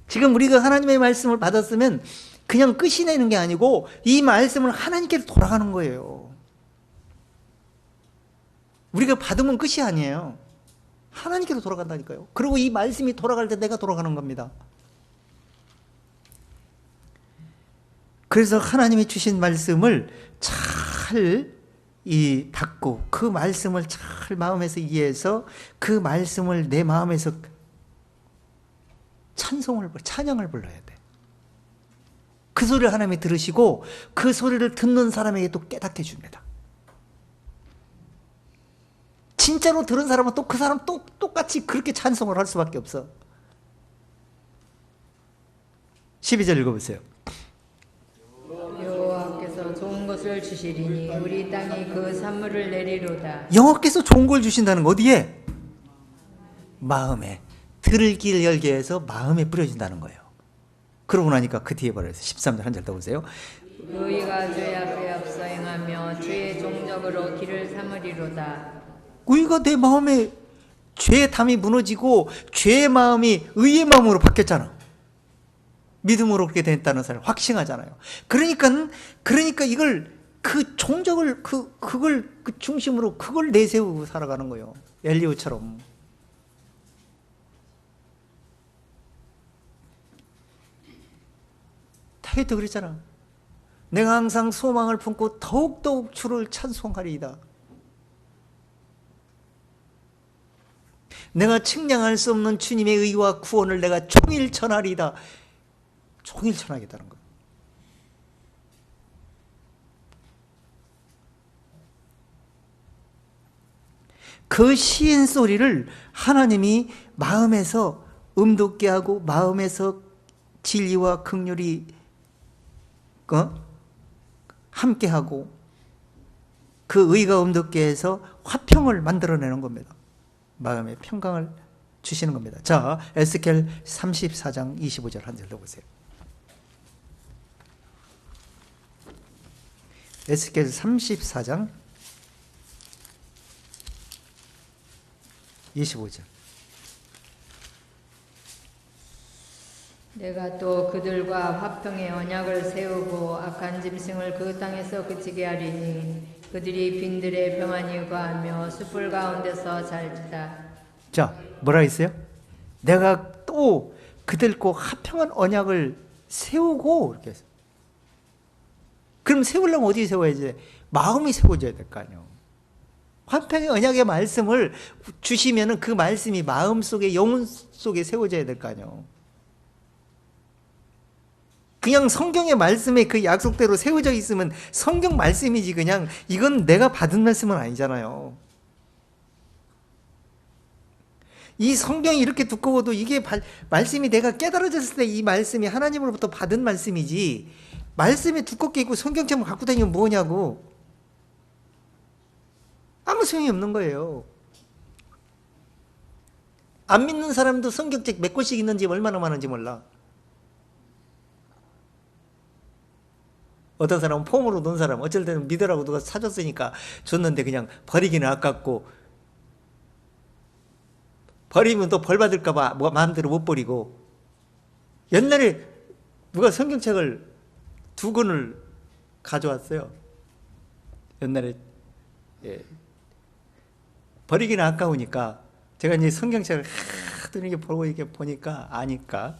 지금 우리가 하나님의 말씀을 받았으면 그냥 끝이 내는 게 아니고 이 말씀을 하나님께 돌아가는 거예요. 우리가 받으면 끝이 아니에요. 하나님께로 돌아간다니까요. 그리고 이 말씀이 돌아갈 때 내가 돌아가는 겁니다. 그래서 하나님이 주신 말씀을 잘 이 받고 그 말씀을 잘 마음에서 이해해서 그 말씀을 내 마음에서 찬양을 불러야 돼. 그 소리를 하나님이 들으시고 그 소리를 듣는 사람에게 또 깨닫게 줍니다. 진짜로 들은 사람은 또 그 사람 똑같이 그렇게 찬송을 할 수밖에 없어. 12절 읽어보세요. 여호와께서 좋은 것을 주시리니 우리 땅이 그 산물을 내리로다. 여호와께서 좋은 걸 주신다는 거 어디에? 마음에. 들을 길 열게 해서 마음에 뿌려진다는 거예요. 그러고 나니까 그 뒤에 말해서 13절 한 절 더 보세요. 의가 죄 앞에 앞서 행하며 주의 종적으로 길을 삼으리로다. 의가 내 마음에 죄의 담이 무너지고 죄의 마음이 의의 마음으로 바뀌었잖아. 믿음으로 그렇게 됐다는 사실 확신하잖아요. 그러니까 이걸 그 종적을 그걸 그 중심으로 그걸 내세우고 살아가는 거예요. 엘리야처럼. 다윗도 그랬잖아. 내가 항상 소망을 품고 더욱더욱 주를 찬송하리이다. 내가 측량할 수 없는 주님의 의와 구원을 내가 종일 전하리이다. 종일 전하겠다는 거예요. 그 시인 소리를 하나님이 마음에서 음돋게 하고 마음에서 진리와 긍휼이 함께하고 그 의가 음돋게 해서 화평을 만들어내는 겁니다. 마음의 평강을 주시는 겁니다. 자, 에스겔 34장 25절 한 절 더 보세요. 에스겔 34장 25절. 내가 또 그들과 화평의 언약을 세우고 악한 짐승을 그 땅에서 그치게 하리니 그들이 빈들에 평안히 거하며 숯불 가운데서 살지다. 자, 뭐라 했어요? 내가 또 그들과 화평한 언약을 세우고 이렇게 했어요. 그럼 세우려면 어디 세워야지? 마음이 세워져야 될 거 아니에요. 화평의 언약의 말씀을 주시면은 그 말씀이 마음 속에 영혼 속에 세워져야 될 거 아니에요. 그냥 성경의 말씀에 그 약속대로 세워져 있으면 성경 말씀이지 그냥 이건 내가 받은 말씀은 아니잖아요. 이 성경이 이렇게 두꺼워도 이게 말씀이 내가 깨달아졌을 때 이 말씀이 하나님으로부터 받은 말씀이지 말씀이 두껍게 있고 성경책만 갖고 다니면 뭐냐고. 아무 소용이 없는 거예요. 안 믿는 사람도 성경책 몇 권씩 있는지 얼마나 많은지 몰라. 어떤 사람은 폼으로 놓은 사람, 어쩔 때는 믿으라고 누가 사줬으니까 줬는데 그냥 버리기는 아깝고 버리면 또 벌 받을까봐 마음대로 못 버리고. 옛날에 누가 성경책을 2권을 가져왔어요. 옛날에 버리기는 아까우니까 제가 이제 성경책을 하도 이렇게 보고 이렇게 보니까 아니까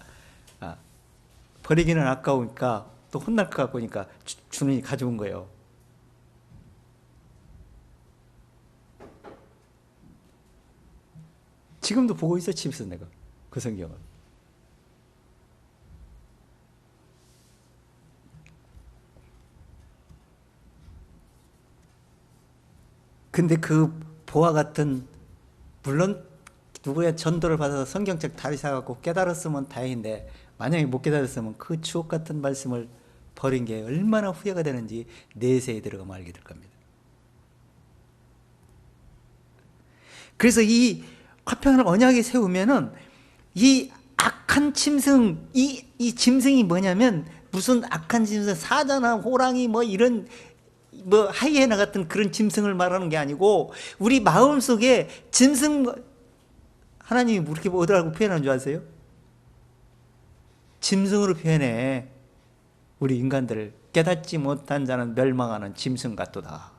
버리기는 아까우니까 또 혼날 것 같으니까 주님이 가져온 거예요. 지금도 보고 있어 집에서 내가 그 성경을. 근데 그 보화 같은 물론 누구의 전도를 받아서 성경책 다리 사갖고 깨달았으면 다행인데 만약에 못 깨달았으면 그 주옥 같은 말씀을 버린 게 얼마나 후회가 되는지 내세에 들어가면 알게 될 겁니다. 그래서 이 화평을 언약에 세우면은 이 악한 짐승, 이 짐승이 뭐냐면 무슨 악한 짐승, 사자나 호랑이 뭐 이런 뭐 하이에나 같은 그런 짐승을 말하는 게 아니고 우리 마음속에 짐승, 하나님이 그렇게 뭐라고 표현하는 줄 아세요? 짐승으로 표현해. 우리 인간들을 깨닫지 못한 자는 멸망하는 짐승 같도다.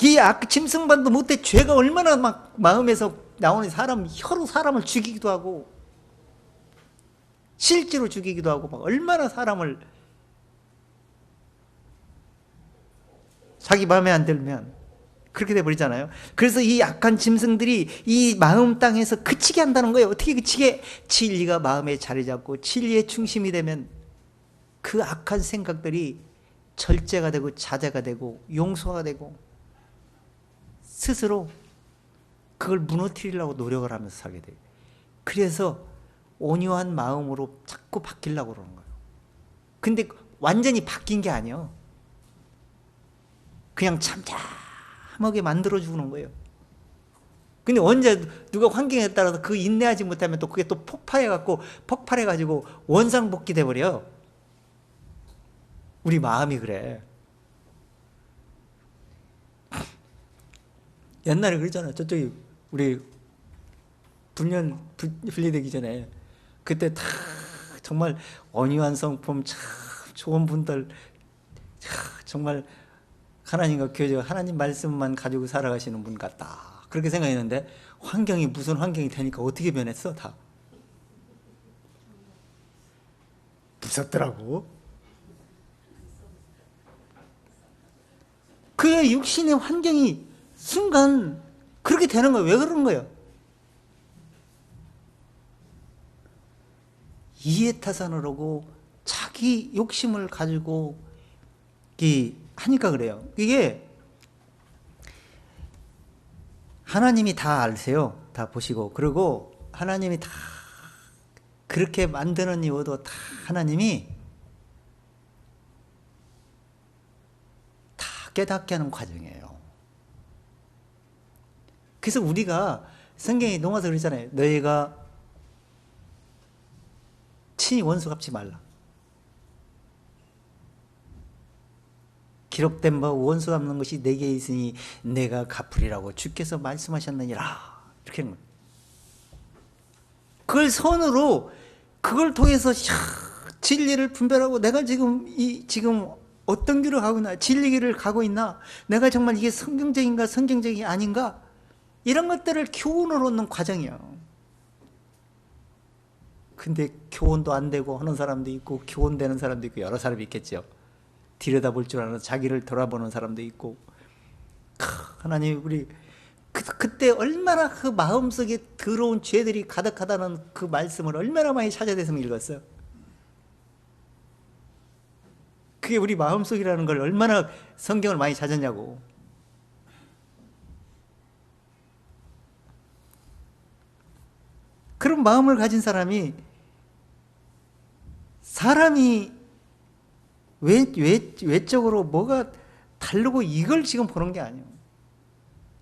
이 짐승반도 못해 죄가 얼마나 막 마음에서 나오는 혀로 사람을 죽이기도 하고 실제로 죽이기도 하고 막 얼마나 사람을 자기 마음에 안 들면 그렇게 돼버리잖아요. 그래서 이 악한 짐승들이 이 마음 땅에서 그치게 한다는 거예요. 어떻게 그치게? 진리가 마음에 자리 잡고 진리의 중심이 되면 그 악한 생각들이 절제가 되고 자제가 되고 용서가 되고 스스로 그걸 무너뜨리려고 노력을 하면서 살게 돼요. 그래서 온유한 마음으로 자꾸 바뀌려고 그러는 거예요. 근데 완전히 바뀐 게 아니에요. 그냥 참하게 만들어주는 거예요. 근데 언제 누가 환경에 따라서 그 인내하지 못하면 또 그게 또 폭발해가지고 원상복귀 돼버려요. 우리 마음이 그래. 옛날에 그랬잖아요. 저쪽이 우리 분리되기 전에 그때 다 정말 온유한 성품 참 좋은 분들 정말 하나님과 교제 하나님 말씀만 가지고 살아가시는 분 같다 그렇게 생각했는데 환경이 무슨 환경이 되니까 어떻게 변했어? 다 무섭더라고. 그의 육신의 환경이 순간 그렇게 되는 거예요. 왜 그런 거예요? 이해타산을 하고 자기 욕심을 가지고 하니까 그래요. 이게 하나님이 다 아세요. 다 보시고. 그리고 하나님이 다 그렇게 만드는 이유도 다 하나님이 다 깨닫게 하는 과정이에요. 그래서 우리가 성경에 넘어서 그러잖아요. 너희가 친히 원수 갚지 말라. 기록된 바 원수 갚는 것이 내게 있으니 내가 갚으리라고 주께서 말씀하셨느니라. 이렇게 하는 거예요. 그걸 선으로 그걸 통해서 진리를 분별하고 내가 지금 어떤 길을 가고 있나, 진리 길을 가고 있나, 내가 정말 이게 성경적인가 성경적이 아닌가, 이런 것들을 교훈을 얻는 과정이에요. 근데 교훈도 안 되고 하는 사람도 있고 교훈되는 사람도 있고 여러 사람이 있겠죠. 들여다볼 줄 아는 자기를 돌아보는 사람도 있고. 하나님 우리 그때 얼마나 그 마음속에 더러운 죄들이 가득하다는 그 말씀을 얼마나 많이 찾아내서 읽었어요. 그게 우리 마음속이라는 걸 얼마나 성경을 많이 찾았냐고. 그런 마음을 가진 사람이 외적으로 뭐가 다르고 이걸 지금 보는 게 아니에요.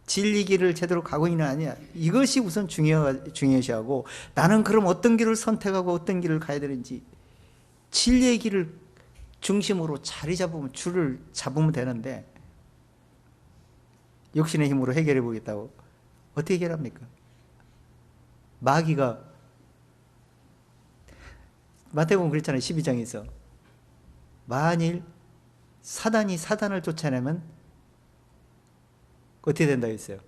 진리 길을 제대로 가고 있는 아니야. 이것이 우선 중요시하고 나는 그럼 어떤 길을 선택하고 어떤 길을 가야 되는지 진리의 길을 중심으로 줄을 잡으면 되는데 육신의 힘으로 해결해 보겠다고 어떻게 해결합니까? 마귀가 마태복음 그랬잖아요. 12장에서 만일 사단이 사단을 쫓아내면 어떻게 된다고 했어요?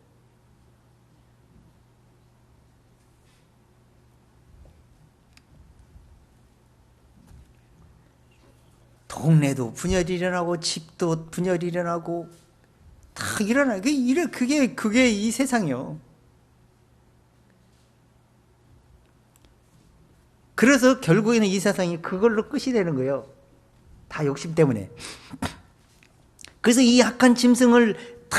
동네도 분열이 일어나고 집도 분열이 일어나고 다 일어나요. 그게 이 세상이요. 그래서 결국에는 이 세상이 그걸로 끝이 되는 거예요. 다 욕심 때문에. 그래서 이 악한 짐승을 다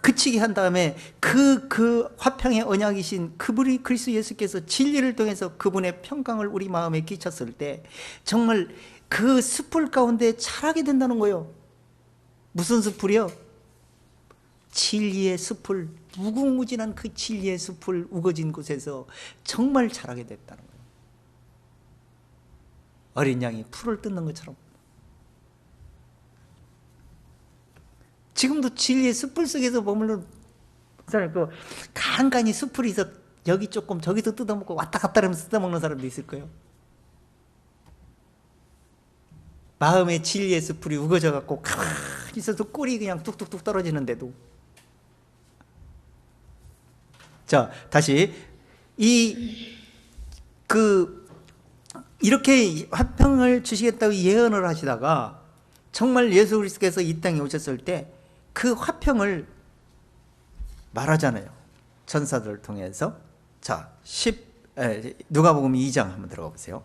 그치게 한 다음에 그 화평의 언약이신 그분이 그리스도 예수께서 진리를 통해서 그분의 평강을 우리 마음에 끼쳤을 때 정말 그 숯불 가운데 자라게 된다는 거예요. 무슨 숯불이요? 진리의 숯불, 무궁무진한 그 진리의 숯불 우거진 곳에서 정말 자라게 됐다는 거예요. 어린 양이 풀을 뜯는 것처럼. 지금도 진리의 숯불 속에서 머무르는 사람, 간간히 숯불이 있어 여기 조금 저기서 뜯어먹고 왔다 갔다 하면서 뜯어먹는 사람도 있을 거예요. 마음의 진리의 숯불이 우거져 갖고 가만히 있어도 꿀이 그냥 뚝뚝뚝 떨어지는데도. 자, 다시 이렇게 화평을 주시겠다고 예언을 하시다가 정말 예수 그리스도께서 이 땅에 오셨을 때 그 화평을 말하잖아요. 천사들을 통해서. 자, 누가복음 2장 한번 들어가 보세요.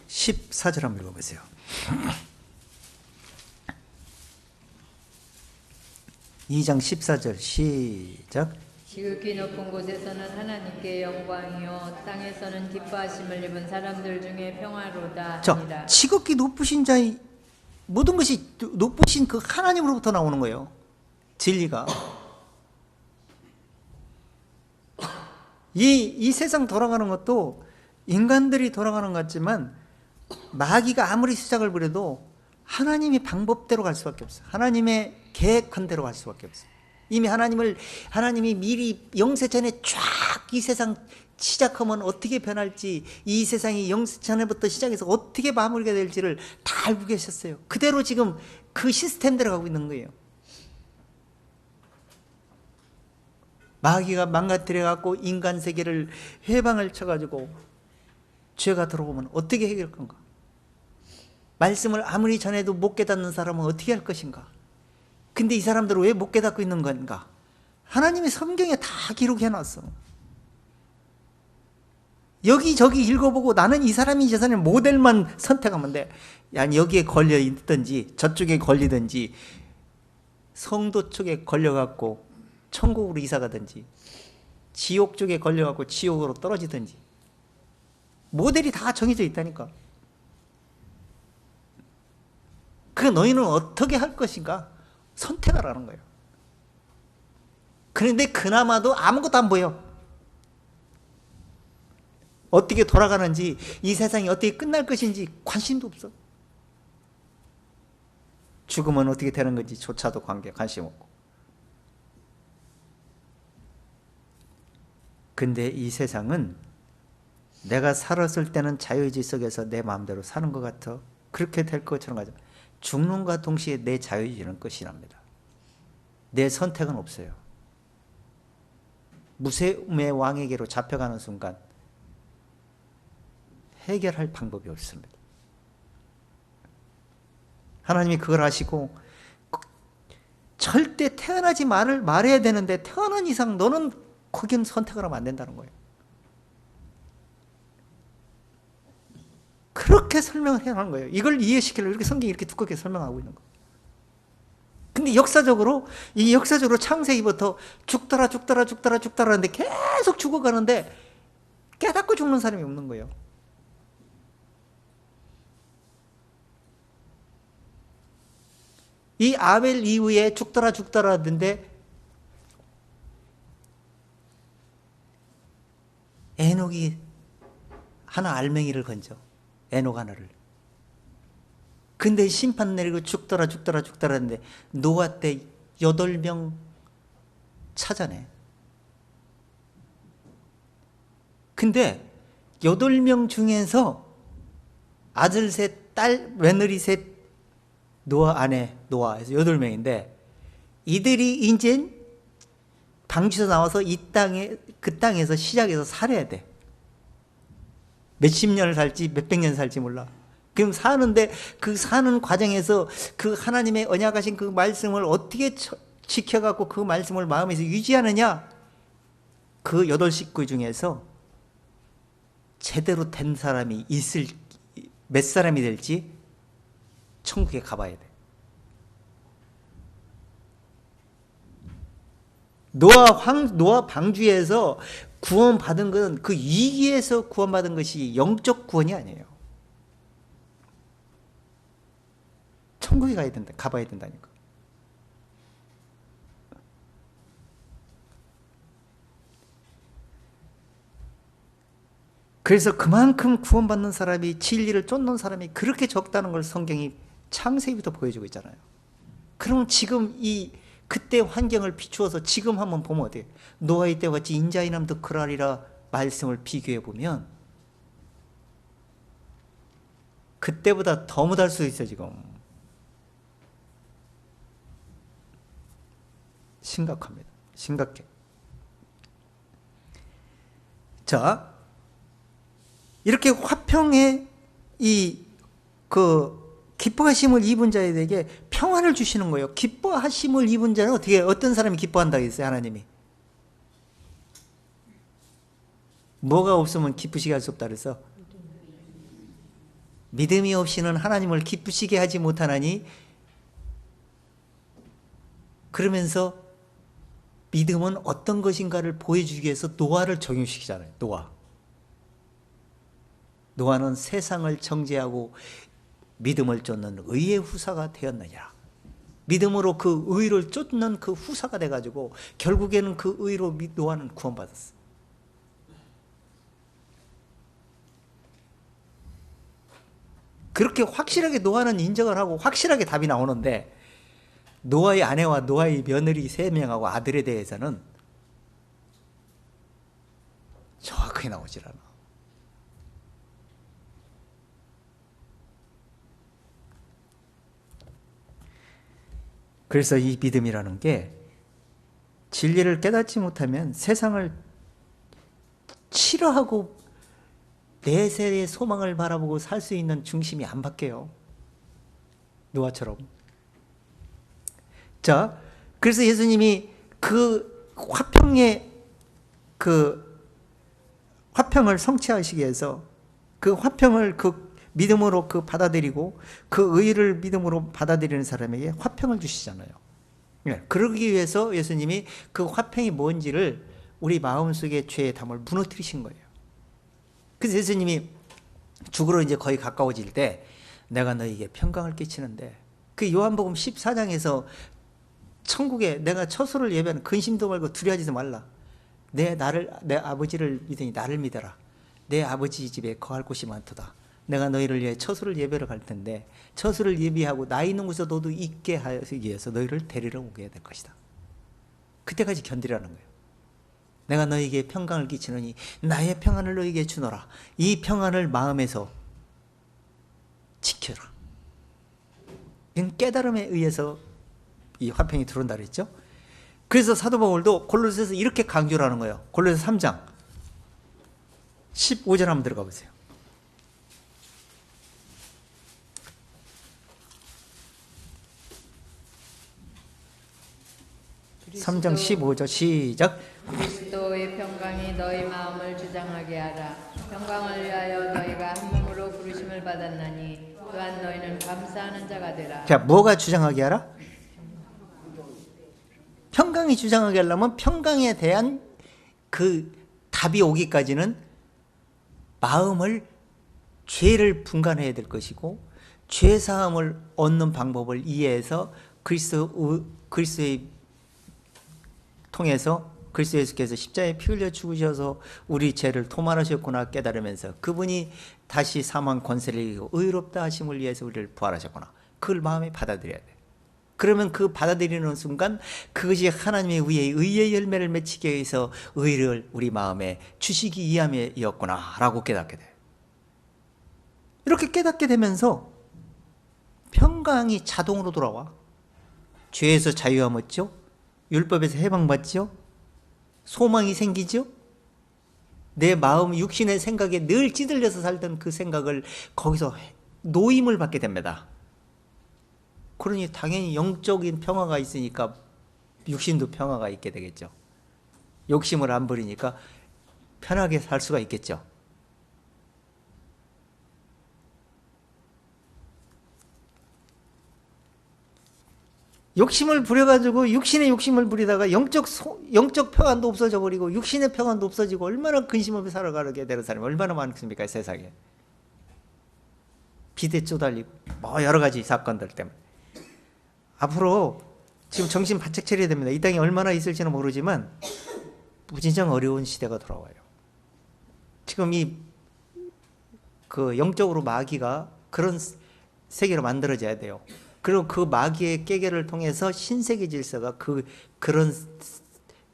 14절 한번 읽어보세요. (2장 14절) 시작. 지극히 높은 곳에서는 하나님께 영광이요 땅에서는 기뻐하심을 입은 사람들 중에 평화로다 하니라. 자, 지극히 높으신 자의 모든 것이 높으신 그 하나님으로부터 나오는 거예요. 진리가. 이 세상 돌아가는 것도 인간들이 돌아가는 것 같지만 마귀가 아무리 수작을 부려도 하나님의 방법대로 갈 수밖에 없어요. 하나님의 계획한 대로 갈 수밖에 없어요. 이미 하나님이 미리 영세전에 쫙 이 세상 시작하면 어떻게 변할지, 이 세상이 영세전에부터 시작해서 어떻게 마무리가 될지를 다 알고 계셨어요. 그대로 지금 그 시스템대로 가고 있는 거예요. 마귀가 망가뜨려갖고 인간 세계를 회방을 쳐가지고 죄가 들어오면 어떻게 해결할 건가? 말씀을 아무리 전해도 못 깨닫는 사람은 어떻게 할 것인가? 근데 이 사람들은 왜 못 깨닫고 있는 건가? 하나님이 성경에 다 기록해놨어. 여기저기 읽어보고 나는 이 사람이 저 사람의 모델만 선택하면 돼. 아니 여기에 걸려 있든지 저쪽에 걸리든지 성도 쪽에 걸려갖고 천국으로 이사가든지 지옥 쪽에 걸려갖고 지옥으로 떨어지든지 모델이 다 정해져 있다니까. 그 너희는 어떻게 할 것인가? 선택하라는 거예요. 그런데 그나마도 아무것도 안 보여. 어떻게 돌아가는지, 이 세상이 어떻게 끝날 것인지 관심도 없어. 죽으면 어떻게 되는 건지 조차도 관심 없고. 근데 이 세상은 내가 살았을 때는 자유의지 속에서 내 마음대로 사는 것 같아. 그렇게 될 것처럼 가죠. 죽는과 동시에 내 자유의지는 끝이 납니다. 내 선택은 없어요. 무쇠의 왕에게로 잡혀가는 순간 해결할 방법이 없습니다. 하나님이 그걸 아시고 절대 태어나지 말아야 되는데 태어난 이상 너는 거기는 선택을 하면 안 된다는 거예요. 그렇게 설명을 해야 하는 거예요. 이걸 이해시키려고 이렇게 성경이 이렇게 두껍게 설명하고 있는 거예요. 근데 역사적으로 창세기부터 죽더라 하는데 계속 죽어가는데 깨닫고 죽는 사람이 없는 거예요. 이 아벨 이후에 죽더라 하는데 에녹이 하나 알맹이를 건져. 에녹 하나를. 근데 심판 내리고 죽더라 하는데 노아 때 8명 찾아내. 근데 8명 중에서 아들 셋, 딸, 며느리 셋, 노아 아내, 노아에서 8명인데 이들이 이제 방주에서 나와서 그 땅에서 시작해서 살아야 돼. 몇십 년을 살지 몇백 년 살지 몰라. 그럼 사는데 그 사는 과정에서 그 하나님의 언약하신 그 말씀을 어떻게 지켜갖고 그 말씀을 마음에서 유지하느냐? 그 8식구 중에서 제대로 된 사람이 몇 사람이 될지 천국에 가봐야 돼. 노아 방주에서 구원받은 것은 그 위기에서 구원받은 것이 영적 구원이 아니에요. 천국에 가봐야 된다니까. 그래서 그만큼 구원받는 사람이, 진리를 쫓는 사람이 그렇게 적다는 걸 성경이 창세기부터 보여주고 있잖아요. 그러면 지금 그때 환경을 비추어서 지금 한번 보면 어때요? 노아의 때와 같이 인자의 남도 그러하리라 말씀을 비교해 보면 그때보다 더 못할 수 있어. 지금 심각합니다. 심각해. 자, 이렇게 화평의 기뻐하심을 입은 자에게 평안을 주시는 거예요. 기뻐하심을 입은 자는 어떤 사람이 기뻐한다고 했어요, 하나님이? 뭐가 없으면 기쁘시게 할 수 없다 그래서 믿음이 없이는 하나님을 기쁘시게 하지 못하나니, 그러면서 믿음은 어떤 것인가를 보여주기 위해서 노아를 적용시키잖아요. 노아는 세상을 정죄하고 믿음을 쫓는 의의 후사가 되었느니라. 믿음으로 그 의를 쫓는 그 후사가 돼가지고 결국에는 그 의로 노아는 구원받았어. 그렇게 확실하게 노아는 인정을 하고 확실하게 답이 나오는데, 노아의 아내와 노아의 며느리 3명하고 아들에 대해서는 정확하게 나오질 않아. 그래서 이 믿음이라는 게 진리를 깨닫지 못하면 세상을 싫어하고 내세의 소망을 바라보고 살 수 있는 중심이 안 바뀌어요. 노아처럼. 자, 그래서 예수님이 그 화평을 성취하시기 위해서 그 화평을 믿음으로 받아들이고 그 의를 믿음으로 받아들이는 사람에게 화평을 주시잖아요. 그러기 위해서 예수님이 그 화평이 뭔지를 우리 마음속의 죄의 담을 무너뜨리신 거예요. 그래서 예수님이 죽으러 이제 거의 가까워질 때 내가 너에게 평강을 끼치는데, 그 요한복음 14장에서 천국에 내가 처소를 예배하는 근심도 말고 두려워하지 말라. 내 아버지를 믿으니 나를 믿어라. 내 아버지 집에 거할 곳이 많도다. 내가 너희를 위해 처소를 예배로 갈 텐데 처소를 예비하고 나 있는 곳에 너도 있게 하기 위해서 너희를 데리러 오게 될 것이다. 그때까지 견디라는 거예요. 내가 너희에게 평강을 끼치느니 나의 평안을 너희에게 주노라. 이 평안을 마음에서 지켜라. 이건 깨달음에 의해서 이 화평이 들어온다 그랬죠. 그래서 사도 바울도 골로새서 이렇게 강조를 하는 거예요. 골로새 3장 15절 한번 들어가 보세요. 3장 15절 시작. 그리스도의 평강이 너희 마음을 주장하게 하라. 평강을 위하여 너희가 한 몸으로 부르심을 받았나니 또한 너희는 감사하는 자가 되라. 자, 뭐가 주장하게 하라? 평강이 주장하게 하려면 평강에 대한 그 답이 오기까지는 마음을, 죄를 분간해야 될 것이고, 죄사함을 얻는 방법을 이해해서 그리스도의 통해서 그리스도 예수께서 십자가에 피 흘려 죽으셔서 우리 죄를 토말하셨구나 깨달으면서 그분이 다시 사망 권세를 이기고 의롭다 하심을 위해서 우리를 부활하셨구나, 그걸 마음에 받아들여야 돼. 그러면 그 받아들이는 순간 그것이 하나님의 의의 열매를 맺히기 위해서 의를 우리 마음에 주시기 위함이었구나 라고 깨닫게 돼. 이렇게 깨닫게 되면서 평강이 자동으로 돌아와. 죄에서 자유함 얻죠, 율법에서 해방받죠, 소망이 생기죠. 내 마음, 육신의 생각에 늘 찌들려서 살던 그 생각을 거기서 노임을 받게 됩니다. 그러니 당연히 영적인 평화가 있으니까 육신도 평화가 있게 되겠죠. 욕심을 안 부리니까 편하게 살 수가 있겠죠. 욕심을 부려가지고 육신의 욕심을 부리다가 영적 평안도 없어져 버리고 육신의 평안도 없어지고 얼마나 근심 없이 살아가게 되는 사람이 얼마나 많습니까, 세상에. 비대 쪼달리고 뭐 여러 가지 사건들 때문에. 앞으로 지금 정신 바짝 차려야 됩니다. 이 땅에 얼마나 있을지는 모르지만 무진장 어려운 시대가 돌아와요. 지금 그 영적으로 마귀가 그런 세계로 만들어져야 돼요. 그리고 그 마귀의 깨개를 통해서 신세계 질서가 그런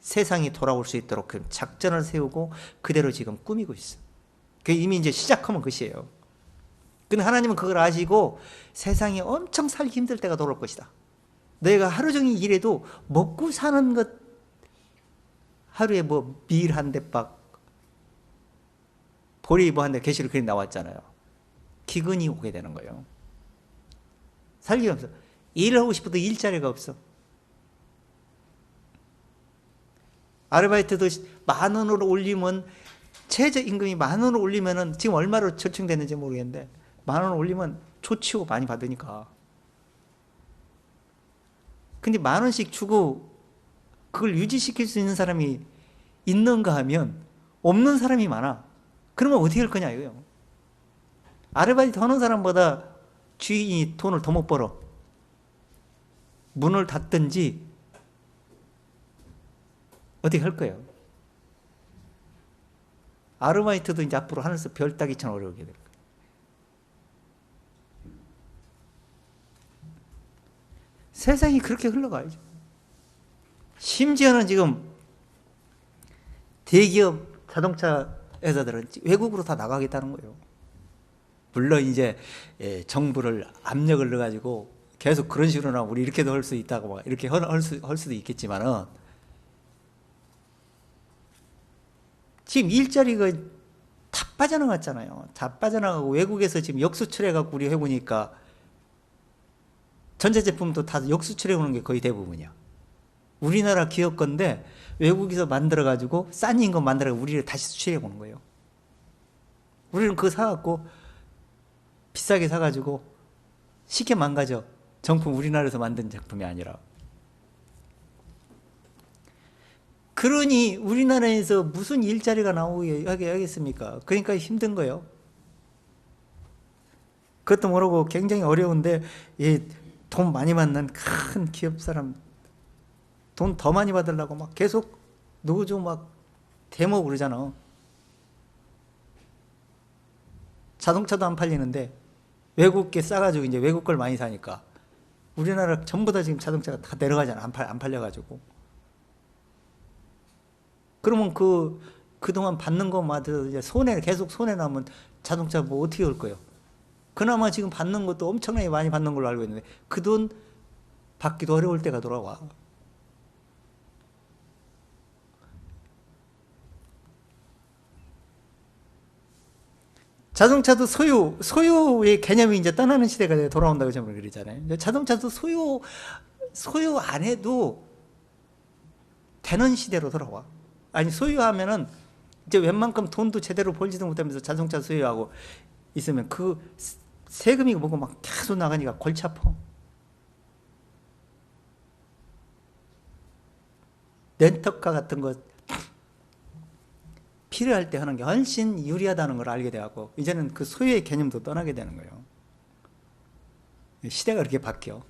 세상이 돌아올 수 있도록 그 작전을 세우고 그대로 지금 꾸미고 있어. 그 이미 이제 시작하면 것이에요. 근데 하나님은 그걸 아시고 세상이 엄청 살기 힘들 때가 돌아올 것이다. 너희가 하루 종일 일해도 먹고 사는 것, 하루에 뭐 밀 한 대박 고리부한데 계시록 그리 나왔잖아요. 기근이 오게 되는 거예요. 살기가 없어. 일을 하고 싶어도 일자리가 없어. 아르바이트도 10,000원으로 올리면, 최저임금이 10,000원으로 올리면은 지금 얼마로 절충되는지 모르겠는데 10,000원 올리면 좋지요. 많이 받으니까. 근데 10,000원씩 주고 그걸 유지시킬 수 있는 사람이 있는가 하면 없는 사람이 많아. 그러면 어떻게 할 거냐 이거예요. 아르바이트 하는 사람보다 주인이 돈을 더 못 벌어. 문을 닫든지 어떻게 할 거예요. 아르바이트도 이제 앞으로 하늘에서 별 따기처럼 어려우게 될 거예요. 세상이 그렇게 흘러가야죠. 심지어는 지금 대기업 자동차 회사들은 외국으로 다 나가겠다는 거예요. 물론 이제 정부를 압력을 넣어가지고 계속 그런 식으로나 우리 이렇게도 할 수 있다고 막 이렇게 할 수도 있겠지만은 지금 일자리가 다 빠져나갔잖아요. 다 빠져나가고 외국에서 지금 역수출해갖고 우리 해보니까 전자제품도 다 역수출해오는 게 거의 대부분이야. 우리나라 기업 건데 외국에서 만들어가지고 싼 임금 만들어가지고 우리를 다시 수출해오는 거예요. 우리는 그거 사갖고 비싸게 사가지고 쉽게 망가져. 정품 우리나라에서 만든 제품이 아니라. 그러니 우리나라에서 무슨 일자리가 나오게 하겠습니까? 그러니까 힘든 거예요. 그것도 모르고 굉장히 어려운데 돈 많이 받는 큰 기업 사람 돈 더 많이 받으려고 막 계속 노조 막 데모 그러잖아. 자동차도 안 팔리는데 외국 게 싸가지고 이제 외국 걸 많이 사니까 우리나라 전부 다 지금 자동차가 다 내려가잖아. 안 팔려가지고. 그러면 그동안 받는 것마저 이제 계속 손해 나면 자동차 뭐 어떻게 올 거예요? 그나마 지금 받는 것도 엄청나게 많이 받는 걸로 알고 있는데 그 돈 받기도 어려울 때가 돌아와. 자동차도 소유의 개념이 이제 떠나는 시대가 돌아온다고 저는 그러잖아요. 자동차도 소유 안 해도 되는 시대로 돌아와. 아니, 소유하면은 이제 웬만큼 돈도 제대로 벌지도 못하면서 자동차 소유하고 있으면 그 세금이 뭐고 막 계속 나가니까 골치 아파. 렌터카 같은 거 필요할 때 하는 게 훨씬 유리하다는 걸 알게 되고 이제는 그 소유의 개념도 떠나게 되는 거예요. 시대가 그렇게 바뀌어.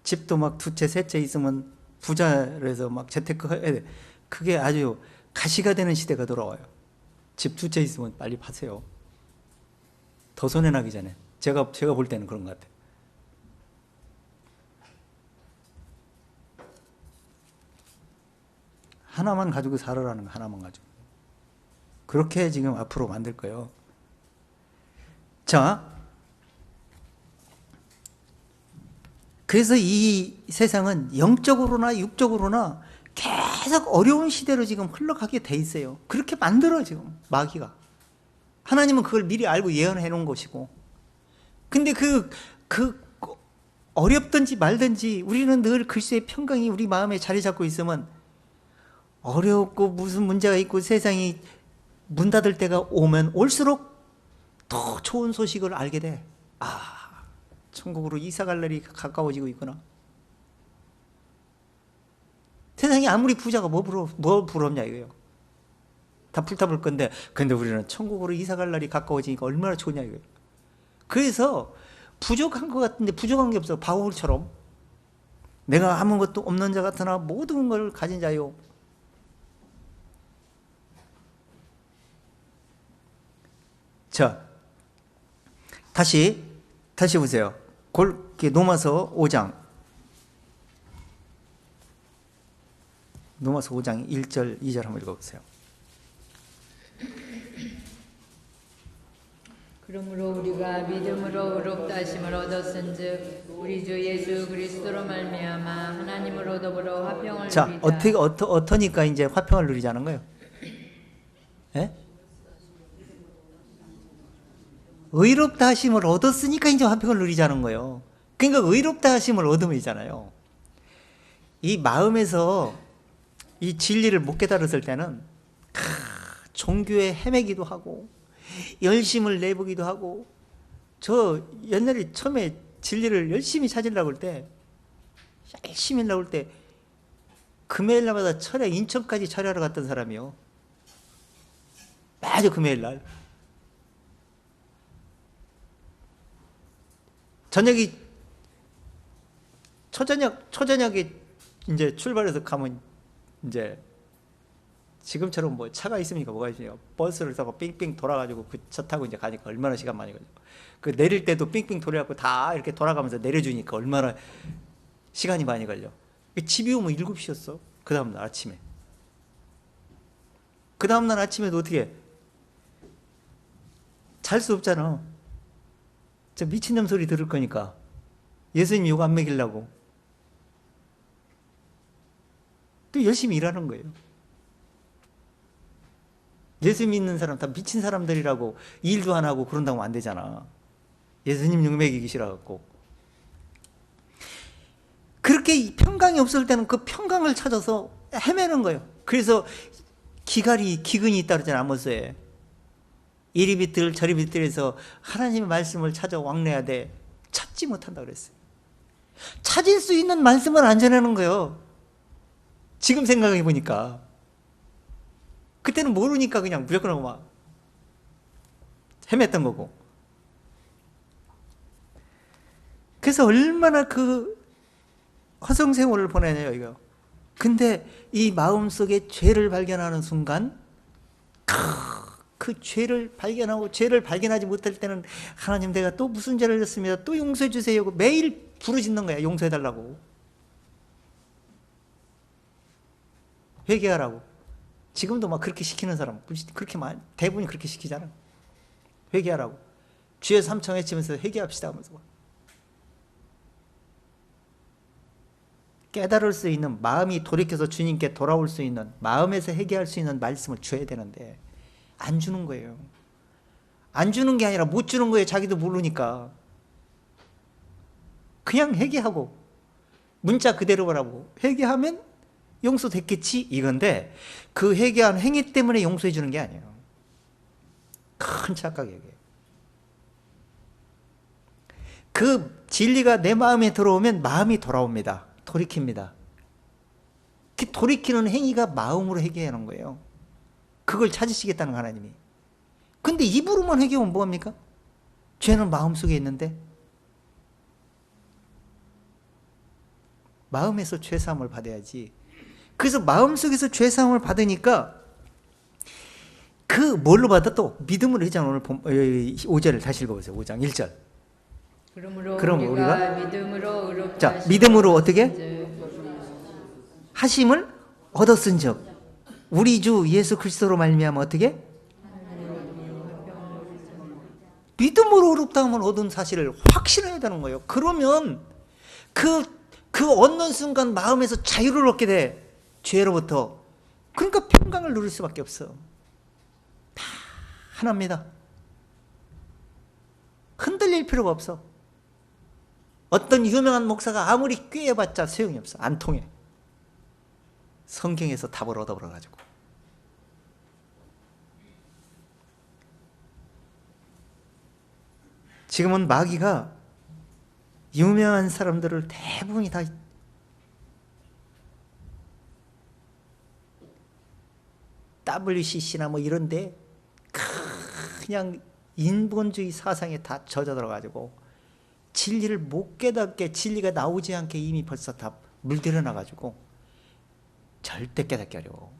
집도 막 2채, 3채 있으면 부자라서 막 재테크 해야 돼. 그게 아주 가시가 되는 시대가 돌아와요. 집 2채 있으면 빨리 파세요. 더 손해나기 전에. 제가 볼 때는 그런 것 같아요. 하나만 가지고 살아라는 거, 하나만 가지고. 그렇게 지금 앞으로 만들 거예요. 자, 그래서 이 세상은 영적으로나 육적으로나 계속 어려운 시대로 지금 흘러가게 돼 있어요. 그렇게 만들어 지금 마귀가. 하나님은 그걸 미리 알고 예언해 놓은 것이고. 근데 그 어렵든지 말든지 우리는 늘 글쎄의 평강이 우리 마음에 자리 잡고 있으면 어렵고 무슨 문제가 있고 세상이 문 닫을 때가 오면 올수록 더 좋은 소식을 알게 돼. 아, 천국으로 이사 갈 날이 가까워지고 있구나. 세상이 아무리 부자가 뭐 부럽냐 이거예요. 다 불타볼 건데 근데 우리는 천국으로 이사 갈 날이 가까워지니까 얼마나 좋냐 이거예요. 그래서 부족한 것 같은데 부족한 게 없어. 바울처럼 내가 아무것도 없는 자 같으나 모든 걸 가진 자요. 자, 다시 보세요. 노마서 5장. 노마서 5장 1절, 2절 한번 읽어보세요. 그러므로 우리가 믿음으로 의롭다 하심을 얻었은즉 우리 주 예수 그리스도로 말미암아 하나님으로 더불어 화평을 자, 누리자. 어떠니까 이제 화평을 누리자는 거예요? 예? 의롭다 하심을 얻었으니까 이제 화평을 누리자는 거예요. 그러니까 의롭다 하심을 얻음이잖아요. 이 마음에서 이 진리를 못 깨달았을 때는 종교에 헤매기도 하고 열심을 내보기도 하고, 저 옛날에 처음에 진리를 열심히 찾으려고 할 때, 열심히 하려고 할 때 금요일 날마다 철야, 인천까지 철야하러 갔던 사람이요. 매주 금요일 날 저녁이 초저녁에 이제 출발해서 가면 이제 지금처럼 뭐 차가 있습니까? 뭐가 있어요? 버스를 타고 삥삥 돌아가지고 그 차 타고 이제 가니까 얼마나 시간 많이 걸려. 그 내릴 때도 삥삥 돌아갖고 다 이렇게 돌아가면서 내려주니까 얼마나 시간이 많이 걸려. 집이 오면 7시였어. 그 다음날 아침에. 그 다음날 아침에도 어떻게 해? 잘 수 없잖아. 저 미친놈 소리 들을 거니까. 예수님 욕 안 먹이려고. 또 열심히 일하는 거예요. 예수 믿는 사람 다 미친 사람들이라고 일도 안 하고 그런다고 안 되잖아. 예수님 욕 먹이기 싫어갖고. 그렇게 평강이 없을 때는 그 평강을 찾아서 헤매는 거예요. 그래서 기근이 있다 그러잖아, 아모스에. 이리 비틀 저리 비틀해서 하나님의 말씀을 찾아 왕래해야 돼. 찾지 못한다 그랬어요. 찾을 수 있는 말씀을 안 전하는 거예요. 지금 생각해 보니까. 그때는 모르니까 그냥 무조건 하고 막 헤맸던 거고. 그래서 얼마나 그 허송세월을 보내냐요, 이거. 근데 이 마음속에 죄를 발견하는 순간, 그 죄를 발견하고, 죄를 발견하지 못할 때는 하나님, 내가 또 무슨 죄를 졌습니다, 또 용서해 주세요 하고 매일 부르짖는 거야. 용서해 달라고, 회개하라고. 지금도 막 그렇게 시키는 사람 그렇게 많이, 대부분이 그렇게 시키잖아. 회개하라고. 주의 삼청 외치면서 회개합시다 하면서. 깨달을 수 있는, 마음이 돌이켜서 주님께 돌아올 수 있는, 마음에서 회개할 수 있는 말씀을 줘야 되는데 안 주는 거예요. 안 주는 게 아니라 못 주는 거예요. 자기도 모르니까. 그냥 회개하고 문자 그대로 보라고. 회개하면 용서됐겠지 이건데, 그 회개한 행위 때문에 용서해 주는 게 아니에요. 큰 착각이에요. 그 진리가 내 마음에 들어오면 마음이 돌아옵니다. 돌이킵니다. 그 돌이키는 행위가 마음으로 회개하는 거예요. 그걸 찾으시겠다는 하나님이. 근데 입으로만 회개하면 뭐합니까? 죄는 마음속에 있는데. 마음에서 죄사함을 받아야지. 그래서 마음속에서 죄사함을 받으니까 그 뭘로 받아? 또 믿음으로. 이장 오늘 5절을 다시 읽어보세요. 5장 1절. 그럼 우리가 믿음으로 의롭다. 자, 믿음으로 어떻게? 하심을 얻었은즉 우리 주 예수 그리스도로 말미암아 어떻게? 믿음으로 의롭다함을 얻은 사실을 확신해야 되는 거예요. 그러면 그 얻는 순간 마음에서 자유를 얻게 돼. 죄로부터. 그러니까 평강을 누릴 수밖에 없어. 다 하나입니다. 흔들릴 필요가 없어. 어떤 유명한 목사가 아무리 꾀해봤자 소용이 없어. 안 통해. 성경에서 답을 얻어버려가지고. 지금은 마귀가 유명한 사람들을 대부분이 다 WCC나 뭐 이런데 그냥 인본주의 사상에 다 젖어들어가지고 진리를 못 깨닫게, 진리가 나오지 않게 이미 벌써 다 물들여놔가지고 절대 깨닫기 어려워.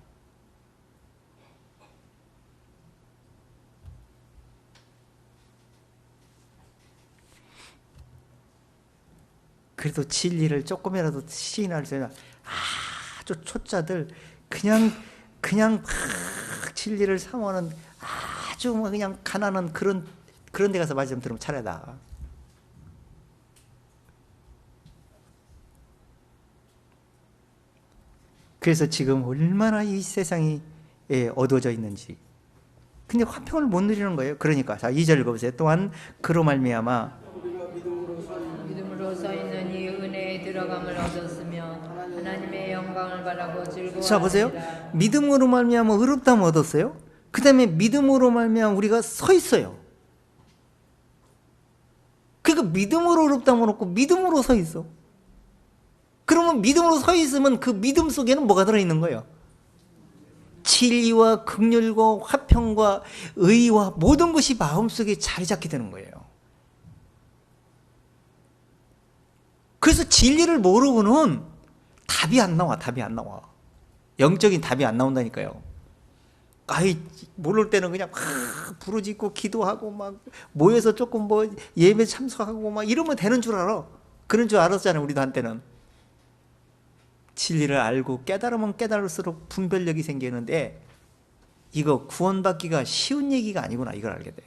그래도 진리를 조금이라도 시인할 수 있는 아주 초짜들, 그냥 막 진리를 사모하는 아주 뭐 그냥 가난한 그런 데 가서 말씀 들으면 차례다. 그래서 지금 얼마나 이 세상이 어두워져 있는지. 근데 화평을 못 누리는 거예요. 그러니까 자 2절 읽어보세요. 또한 그로 말미암아 믿음으로 서 있는 이 은혜에 들어감을 얻었으며 하나님의 영광을 바라고 자 보세요. 즐거워하니라. 믿음으로 말미암아 의롭다함을 얻었어요. 그 다음에 믿음으로 말미암아 우리가 서 있어요. 그러니까 믿음으로 의롭다함을 얻고 믿음으로 서 있어. 그러면 믿음으로 서 있으면 그 믿음 속에는 뭐가 들어있는 거예요? 진리와 긍휼과 화평과 의와 모든 것이 마음속에 자리 잡게 되는 거예요. 그래서 진리를 모르고는 답이 안 나와. 답이 안 나와. 영적인 답이 안 나온다니까요. 아이 모를 때는 그냥 막 부르짖고 기도하고 막 모여서 조금 뭐 예배 참석하고 막 이러면 되는 줄 알아. 그런 줄 알았잖아요. 우리도 한때는. 진리를 알고 깨달으면 깨달을수록 분별력이 생기는데 이거 구원받기가 쉬운 얘기가 아니구나 이걸 알게 돼.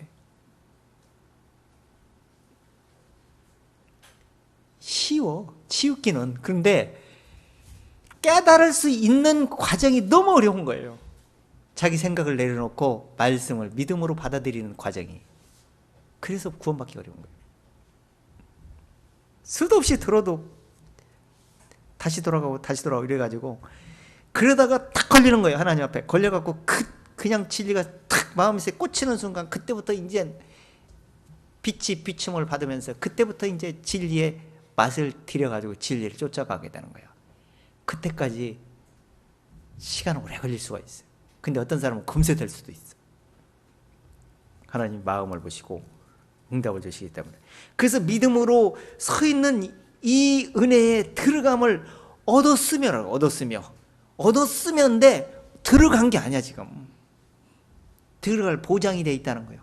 쉬워. 치우기는. 그런데 깨달을 수 있는 과정이 너무 어려운 거예요. 자기 생각을 내려놓고 말씀을 믿음으로 받아들이는 과정이. 그래서 구원받기 어려운 거예요. 수도 없이 들어도 다시 돌아가고 다시 돌아가고 이래가지고 그러다가 딱 걸리는 거예요. 하나님 앞에 걸려갖고 그냥 진리가 탁 마음에 꽂히는 순간 그때부터 이제 빛이 비춤을 받으면서 그때부터 이제 진리의 맛을 들여가지고 진리를 쫓아가게 되는 거예요. 그때까지 시간은 오래 걸릴 수가 있어요. 근데 어떤 사람은 금세 될 수도 있어. 하나님 마음을 보시고 응답을 주시기 때문에. 그래서 믿음으로 서 있는 이 은혜의 들어감을 얻었으면데 들어간 게 아니야 지금. 들어갈 보장이 돼 있다는 거예요.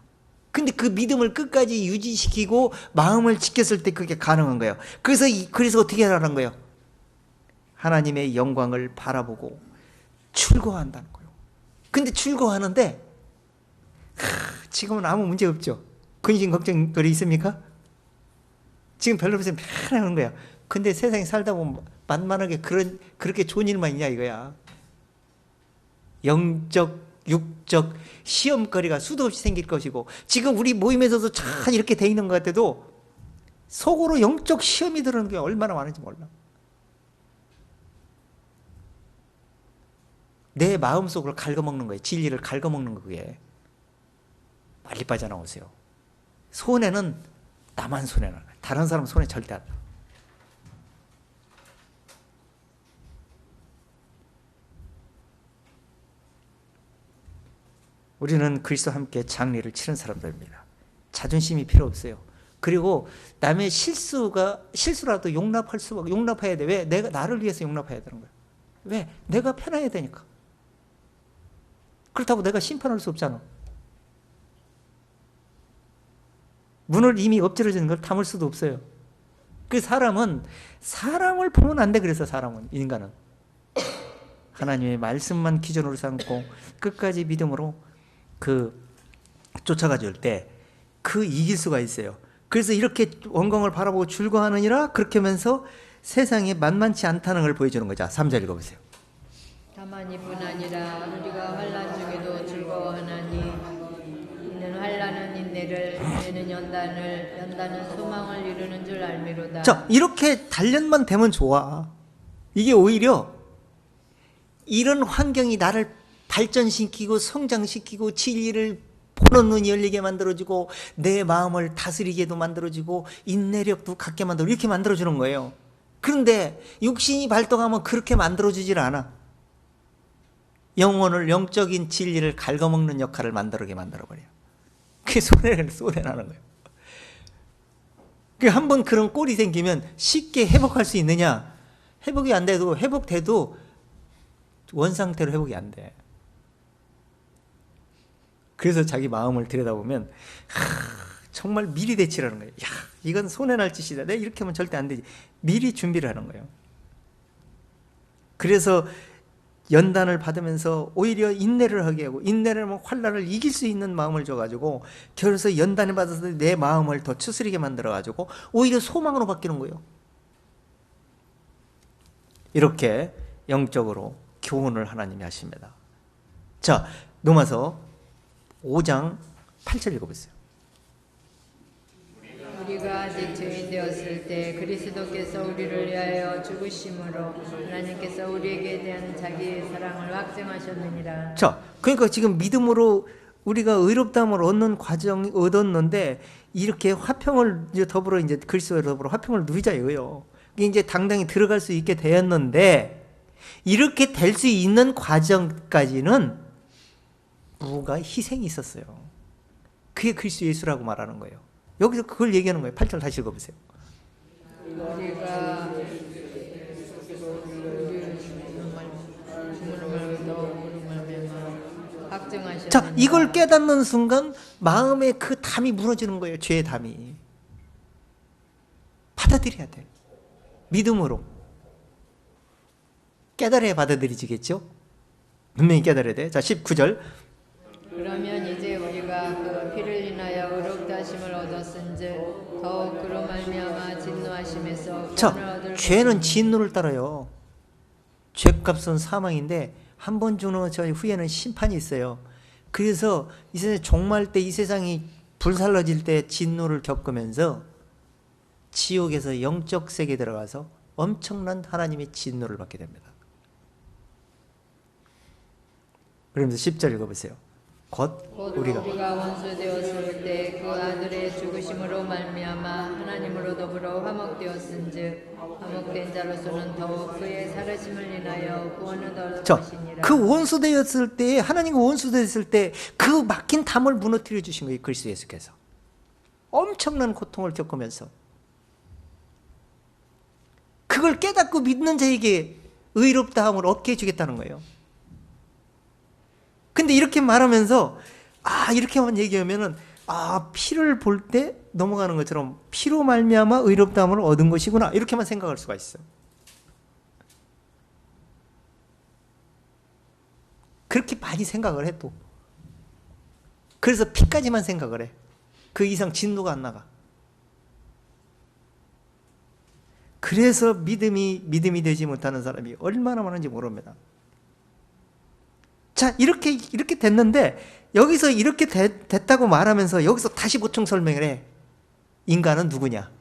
근데 그 믿음을 끝까지 유지시키고 마음을 지켰을 때 그게 가능한 거예요. 그래서 어떻게 하라는 거예요? 하나님의 영광을 바라보고 출거한다는 거예요. 근데 출거하는데 지금은 아무 문제 없죠. 근심 걱정거리 있습니까? 지금 별로 없으면 편안한 거야. 근데 세상에 살다 보면 만만하게 그렇게 좋은 일만 있냐 이거야. 영적, 육적 시험거리가 수도 없이 생길 것이고 지금 우리 모임에서도 잘 이렇게 돼 있는 것 같아도 속으로 영적 시험이 들어오는 게 얼마나 많은지 몰라. 내 마음속을 갉아먹는 거예요. 진리를 갉아먹는 거 그게. 빨리 빠져나오세요. 손해는 나만 손해나. 다른 사람 손해 절대 안 나. 우리는 그리스도와 함께 장례를 치른 사람들입니다. 자존심이 필요 없어요. 그리고 남의 실수라도 용납해야 돼. 왜? 나를 위해서 용납해야 되는 거야. 왜? 내가 편해야 되니까. 그렇다고 내가 심판할 수 없잖아. 문을 이미 엎질러진 걸 담을 수도 없어요. 그 사람은 사람을 보면 안 돼. 그래서 인간은 하나님의 말씀만 기준으로 삼고 끝까지 믿음으로 쫓아가 줄 때 이길 수가 있어요. 그래서 이렇게 원광을 바라보고 즐거워하느니라 그렇게 하면서 세상에 만만치 않다는 걸 보여주는 거죠. 3절 읽어보세요. 다만 이뿐 아니라 우리가 환난 중에도 즐거워하나니 이는 환난은 인내를, 인내는 연단은 소망을 이루는 줄 알미로다. 자, 이렇게 단련만 되면 좋아. 이게 오히려 이런 환경이 나를 발전시키고 성장시키고 진리를 보는 눈이 열리게 만들어주고 내 마음을 다스리게도 만들어주고 인내력도 갖게 만들고 이렇게 만들어주는 거예요. 그런데 육신이 발동하면 그렇게 만들어주질 않아. 영적인 진리를 갉아먹는 역할을 만들어버려요. 그게 손해나는 거예요. 한번 그런 꼴이 생기면 쉽게 회복할 수 있느냐? 회복이 안 돼도 회복돼도 원상태로 회복이 안 돼. 그래서 자기 마음을 들여다보면 정말 미리 대치라는 거예요. 야, 이건 손해날 짓이다. 내가 이렇게 하면 절대 안 되지. 미리 준비를 하는 거예요. 그래서 연단을 받으면서 오히려 인내를 하게 하고 인내를 하면 환난을 이길 수 있는 마음을 줘가지고 그래서 연단을 받아서 내 마음을 더 추스리게 만들어가지고 오히려 소망으로 바뀌는 거예요. 이렇게 영적으로 교훈을 하나님이 하십니다. 자, 넘어서 5장 8절 읽어보세요. 우리가 아직 죄인 되었을 때 그리스도께서 우리를 위하여 죽으심으로 하나님께서 우리에게 대한 자기의 사랑을 확증하셨느니라. 자, 그러니까 지금 믿음으로 우리가 의롭다함을 얻는 과정이 얻었는데 이렇게 화평을 이제 더불어 이제 그리스도와 더불어 화평을 누리자 이거예요. 이게 이제 당당히 들어갈 수 있게 되었는데 이렇게 될 수 있는 과정까지는 무가 희생이 있었어요. 그게 그리스도 예수라고 말하는 거예요. 여기서 그걸 얘기하는 거예요. 8절 다시 읽어보세요. 우리가 확증하셨느니라. 자, 이걸 깨닫는 순간 마음의 그 담이 무너지는 거예요. 죄의 담이. 받아들여야 돼. 믿음으로. 깨달아야 받아들이지겠죠? 분명히 깨달아야 돼. 자, 19절. 그러면 이제 우리가 그 피를 인하여 의롭다 하심을 얻었은즉 더욱 그로 말미암아 진노하심에서 구원을 자, 얻을 죄는 진노를 따라요. 죄값은 사망인데 한 번 죽는 저 후에는 심판이 있어요. 그래서 이 세상에 종말 때 이 세상이 불살라질 때 진노를 겪으면서 지옥에서 영적 세계에 들어가서 엄청난 하나님의 진노를 받게 됩니다. 그러면서 10절 읽어보세요. 곧 우리가 원수 되었을 때 그 아들의 죽으심으로 말미암아 하나님으로 더불어 화목되었은즉 화목된 자로서는 더욱 그의 살으심을 인하여 구원을 얻을 것이니라. 그 원수 되었을 때 하나님과 원수 되었을 때 그 막힌 담을 무너뜨려 주신 거예요. 그리스도 예수께서 엄청난 고통을 겪으면서 그걸 깨닫고 믿는 자에게 의롭다함을 얻게 해주겠다는 거예요. 근데 이렇게 말하면서 이렇게만 얘기하면은 피를 볼 때 넘어가는 것처럼 피로 말미암아 의롭다함을 얻은 것이구나 이렇게만 생각할 수가 있어요. 그렇게 많이 생각을 해 또. 그래서 피까지만 생각을 해. 그 이상 진노가 안 나가. 그래서 믿음이 되지 못하는 사람이 얼마나 많은지 모릅니다. 자, 이렇게 됐는데 여기서 이렇게 됐다고 말하면서 여기서 다시 보충 설명을 해. 인간은 누구냐?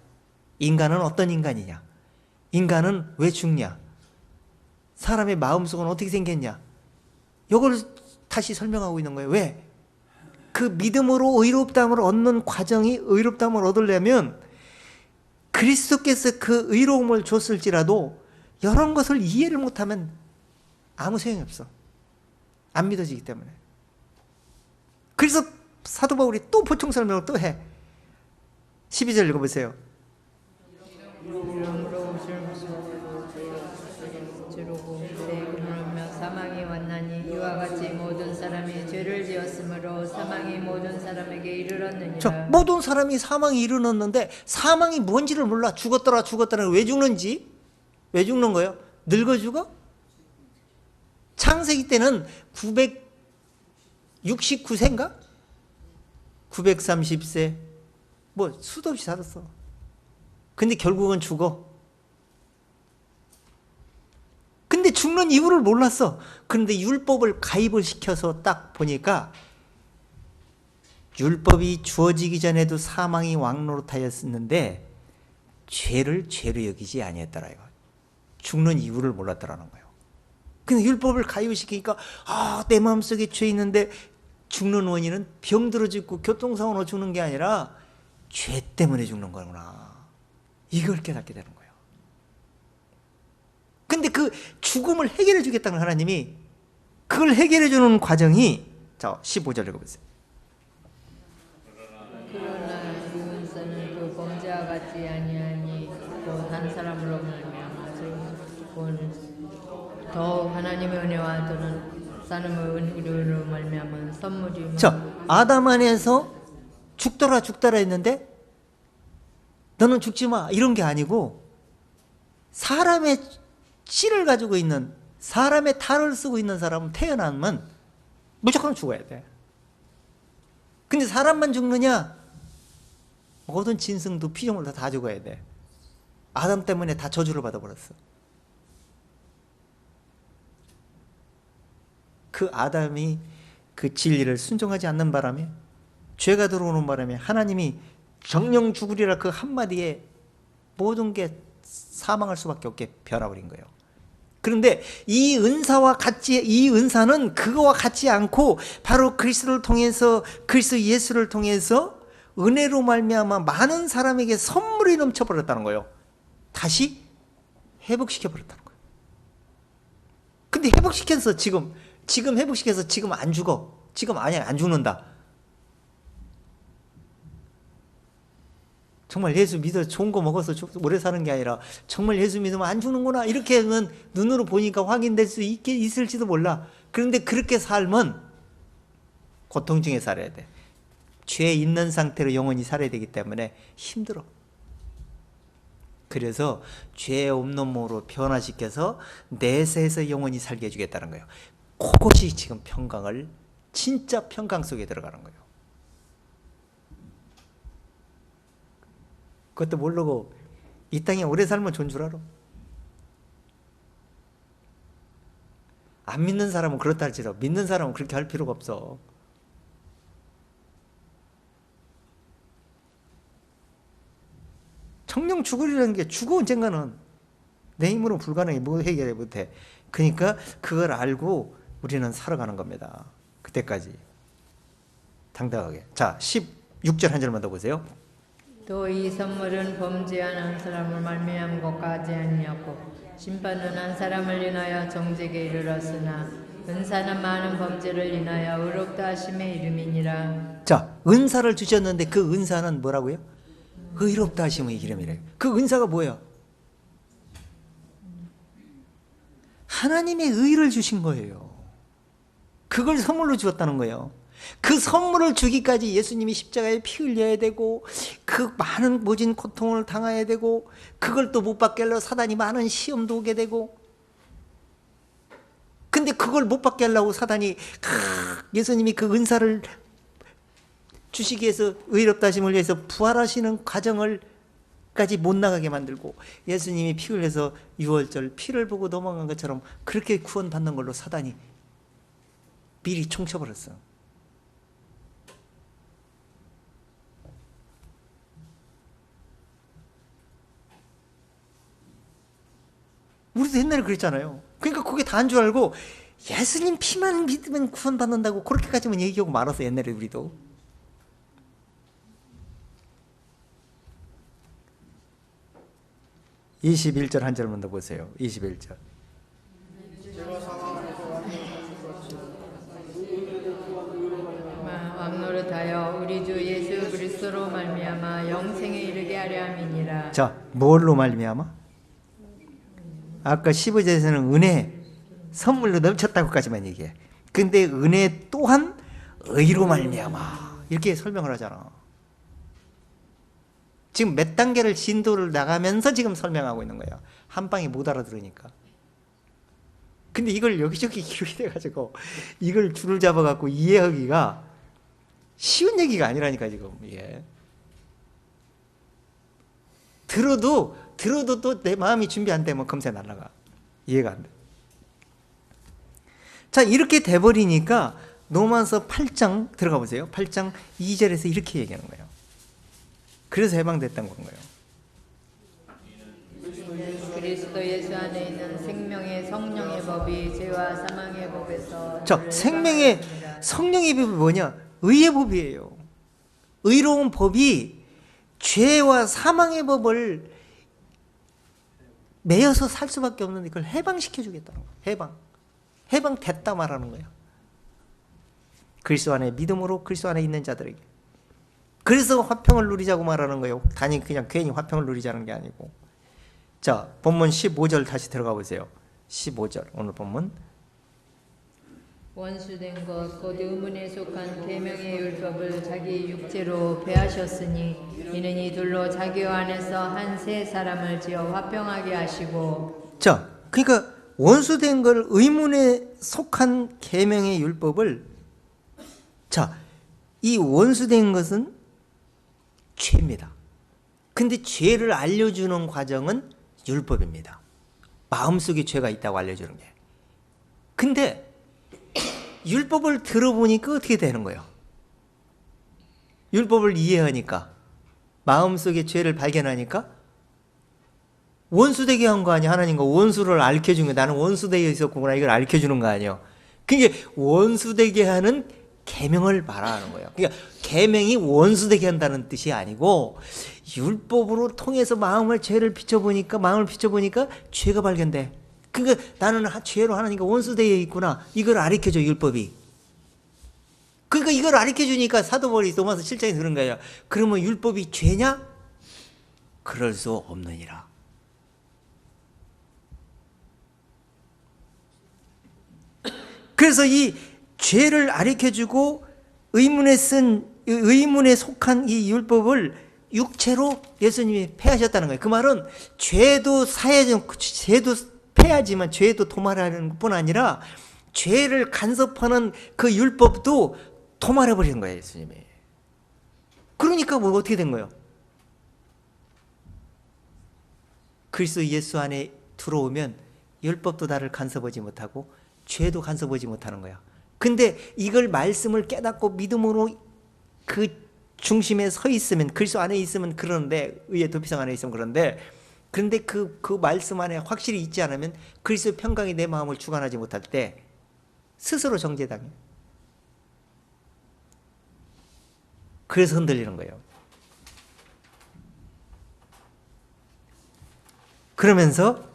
인간은 어떤 인간이냐? 인간은 왜 죽냐? 사람의 마음속은 어떻게 생겼냐? 이걸 다시 설명하고 있는 거예요. 왜? 그 믿음으로 의롭다함을 얻는 과정이 의롭다함을 얻으려면 그리스도께서 그 의로움을 줬을지라도 이런 것을 이해를 못하면 아무 소용이 없어. 안 믿어지기 때문에. 그래서 사도 바울이 또 보충 설명을 또 해. 12절 읽어보세요. 사망이 왔나니 이와 같이 모든 사람이 죄를 지었으므로 사망이 모든 사람에게 이르렀느니라. 모든 사람이 사망이 이르렀는데 사망이 뭔지를 몰라. 죽었더라 왜 죽는지. 왜 죽는 거예요? 늙어 죽어? 창세기 때는 969세인가? 930세 뭐 수도 없이 살았어. 근데 결국은 죽어. 근데 죽는 이유를 몰랐어. 그런데 율법을 가입을 시켜서 딱 보니까 율법이 주어지기 전에도 사망이 왕노릇하였었는데 죄를 죄로 여기지 아니했더라 이거. 죽는 이유를 몰랐더라는 거예요. 근데 율법을 가입시키니까 내 마음속에 죄 있는데 죽는 원인은 병들어 죽고 교통사고로 죽는 게 아니라 죄 때문에 죽는 거구나. 이걸 깨닫게 되는 거예요. 근데 그 죽음을 해결해 주겠다는 하나님이 그걸 해결해 주는 과정이 자 15절 읽어보세요. 그러나 이웃은 그 범죄와 같지 아니하니 곧 한 사람으로 말미암아 더 하나님의 은혜와 또는 사람의 은혜로 말미암은 선물이. 자, 아담 안에서 죽더라 했는데 너는 죽지 마 이런 게 아니고 사람의 씨를 가지고 있는 사람의 탈을 쓰고 있는 사람은 태어나면 무조건 죽어야 돼. 근데 사람만 죽느냐? 모든 짐승도 피조물도 다 죽어야 돼. 아담 때문에 다 저주를 받아버렸어. 그 아담이 그 진리를 순종하지 않는 바람에, 죄가 들어오는 바람에 하나님이 정령 죽으리라 그 한마디에 모든 게 사망할 수밖에 없게 변화버린 거예요. 그런데 이 은사는 그거와 같지 않고 바로 그리스도를 통해서, 그리스도 예수를 통해서 은혜로 말미암아 많은 사람에게 선물이 넘쳐버렸다는 거예요. 다시 회복시켜버렸다는 거예요. 근데 회복시켜서 지금 회복시켜서 지금 안 죽어. 지금 아니야, 안 죽는다. 정말 예수 믿어 좋은 거 먹어서 오래 사는 게 아니라 정말 예수 믿으면 안 죽는구나, 이렇게는 눈으로 보니까 확인될 수 있을지도 몰라. 그런데 그렇게 살면 고통 중에 살아야 돼. 죄 있는 상태로 영원히 살아야 되기 때문에 힘들어. 그래서 죄 없는 몸으로 변화시켜서 내세에서 영원히 살게 해주겠다는 거예요. 그것이 지금 평강을, 진짜 평강 속에 들어가는 거예요. 그것도 모르고 이 땅에 오래 살면 좋은 줄 알아. 안 믿는 사람은 그렇다 할지라도 믿는 사람은 그렇게 할 필요가 없어. 정령 죽으리라는 게 죽어 언젠가는. 내 힘으로 불가능해. 뭐 해결해 못해. 그러니까 그걸 알고 우리는 살아가는 겁니다. 그때까지 당당하게. 자, 16절 한 절만 더 보세요. 또 이 선물은 범죄한 한 사람을 말미암은 것까지 아니었고 심판은 한 사람을 인하여 정죄에 이르렀으나 은사는 많은 범죄를 인하여 의롭다 하심의 이름이니라. 자, 은사를 주셨는데 그 은사는 뭐라고요? 의롭다 하심의 이름이래요. 그 은사가 뭐예요? 하나님의 의를 주신 거예요. 그걸 선물로 주었다는 거예요. 그 선물을 주기까지 예수님이 십자가에 피 흘려야 되고 그 많은 모진 고통을 당해야 되고 그걸 또 못 받게 하려고 사단이 많은 시험도 오게 되고, 근데 그걸 못 받게 하려고 사단이 예수님이 그 은사를 주시기 위해서, 의롭다 하심을 위해서 부활하시는 과정을 까지 못 나가게 만들고, 예수님이 피 흘려서 유월절 피를 보고 넘어간 것처럼 그렇게 구원받는 걸로 사단이 미리 총쳐버렸어. 우리도 옛날에 그랬잖아요. 그러니까 그게 다인 줄 알고 예수님 피만 믿으면 구원받는다고 그렇게까지만 얘기하고 말았어, 옛날에 우리도. (21절) 한 절만 더 보세요. 21절. 왕노릇하여 우리 주 예수 그리스도로 말미암아 영생에 이르게 하려 함이니라. 자, 뭘로 말미암아? 아까 15절에서는 은혜, 선물로 넘쳤다고까지만 얘기해. 근데 은혜 또한 의로 말미암아 이렇게 설명을 하잖아. 지금 몇 단계를 진도를 나가면서 지금 설명하고 있는 거예요. 한 방에 못 알아들으니까. 근데 이걸 여기저기 기록이 돼가지고 이걸 줄을 잡아갖고 이해하기가 쉬운 얘기가 아니라니까 지금 이게. 들어도 또 내 마음이 준비 안 되면 금세 날아가. 이해가 안 돼. 자, 이렇게 돼버리니까 로마서 8장 들어가 보세요. 8장 2절에서 이렇게 얘기하는 거예요. 그래서 해방됐던 건가요? 그리스도 예수 안에 있는 생명의 성령의 법이 죄와 사망의 법에서. 자, 생명의 성령의 법이 뭐냐? 의의 법이에요. 의로운 법이 죄와 사망의 법을 매여서 살 수밖에 없는데 그걸 해방시켜 주겠다는 거예요. 해방됐다 말하는 거예요. 그리스도 안에 믿음으로 그리스도 안에 있는 자들에게. 그래서 화평을 누리자고 말하는 거예요. 단지 그냥 괜히 화평을 누리자는 게 아니고. 자, 본문 15절 다시 들어가 보세요. 15절 오늘 본문. 원수된 것 곧 의문에 속한 계명의 율법을 자기 육체로 배하셨으니 이는 이 둘로 자기 안에서 한 세 사람을 지어 화평하게 하시고. 자, 그러니까 원수된 걸 의문에 속한 계명의 율법을, 자, 이 원수된 것은 죄입니다. 근데 죄를 알려주는 과정은 율법입니다. 마음속에 죄가 있다고 알려주는 게. 근데 율법을 들어보니까 어떻게 되는 거예요? 율법을 이해하니까, 마음속에 죄를 발견하니까 원수되게 한 거 아니야. 하나님과 원수를 알려주는 거야. 나는 원수되어 있었구나, 이걸 알려주는 거 아니에요. 그게 원수되게 하는 계명을 말하는 거예요. 그러니까 계명이 원수되게 한다는 뜻이 아니고, 율법으로 통해서 마음을 비춰보니까 죄가 발견돼. 그러니까 나는 죄로 하나님과 원수되어 있구나, 이걸 가르쳐줘, 율법이. 그러니까 이걸 가르쳐주니까 사도 바울이 로마서 7장에 그런 거예요. 그러면 율법이 죄냐? 그럴 수 없느니라. 그래서 이 죄를 가르쳐주고 의문에 속한 이 율법을 육체로 예수님이 폐하셨다는 거예요. 그 말은 죄도 폐하지만 죄도 도말하는 뿐 아니라 죄를 간섭하는 그 율법도 도말해 버리는 거예요, 예수님이. 그러니까 뭐 어떻게 된 거예요? 그리스도 예수 안에 들어오면 율법도 나를 간섭하지 못하고 죄도 간섭하지 못하는 거야. 근데 이걸 말씀을 깨닫고 믿음으로 그 중심에 서 있으면, 그리스도 안에 있으면 그러는데, 의의 도피성 안에 있으면 그런데, 그런데 그 말씀 안에 확실히 있지 않으면 그리스도 평강이 내 마음을 주관하지 못할 때 스스로 정죄당해. 그래서 흔들리는 거예요. 그러면서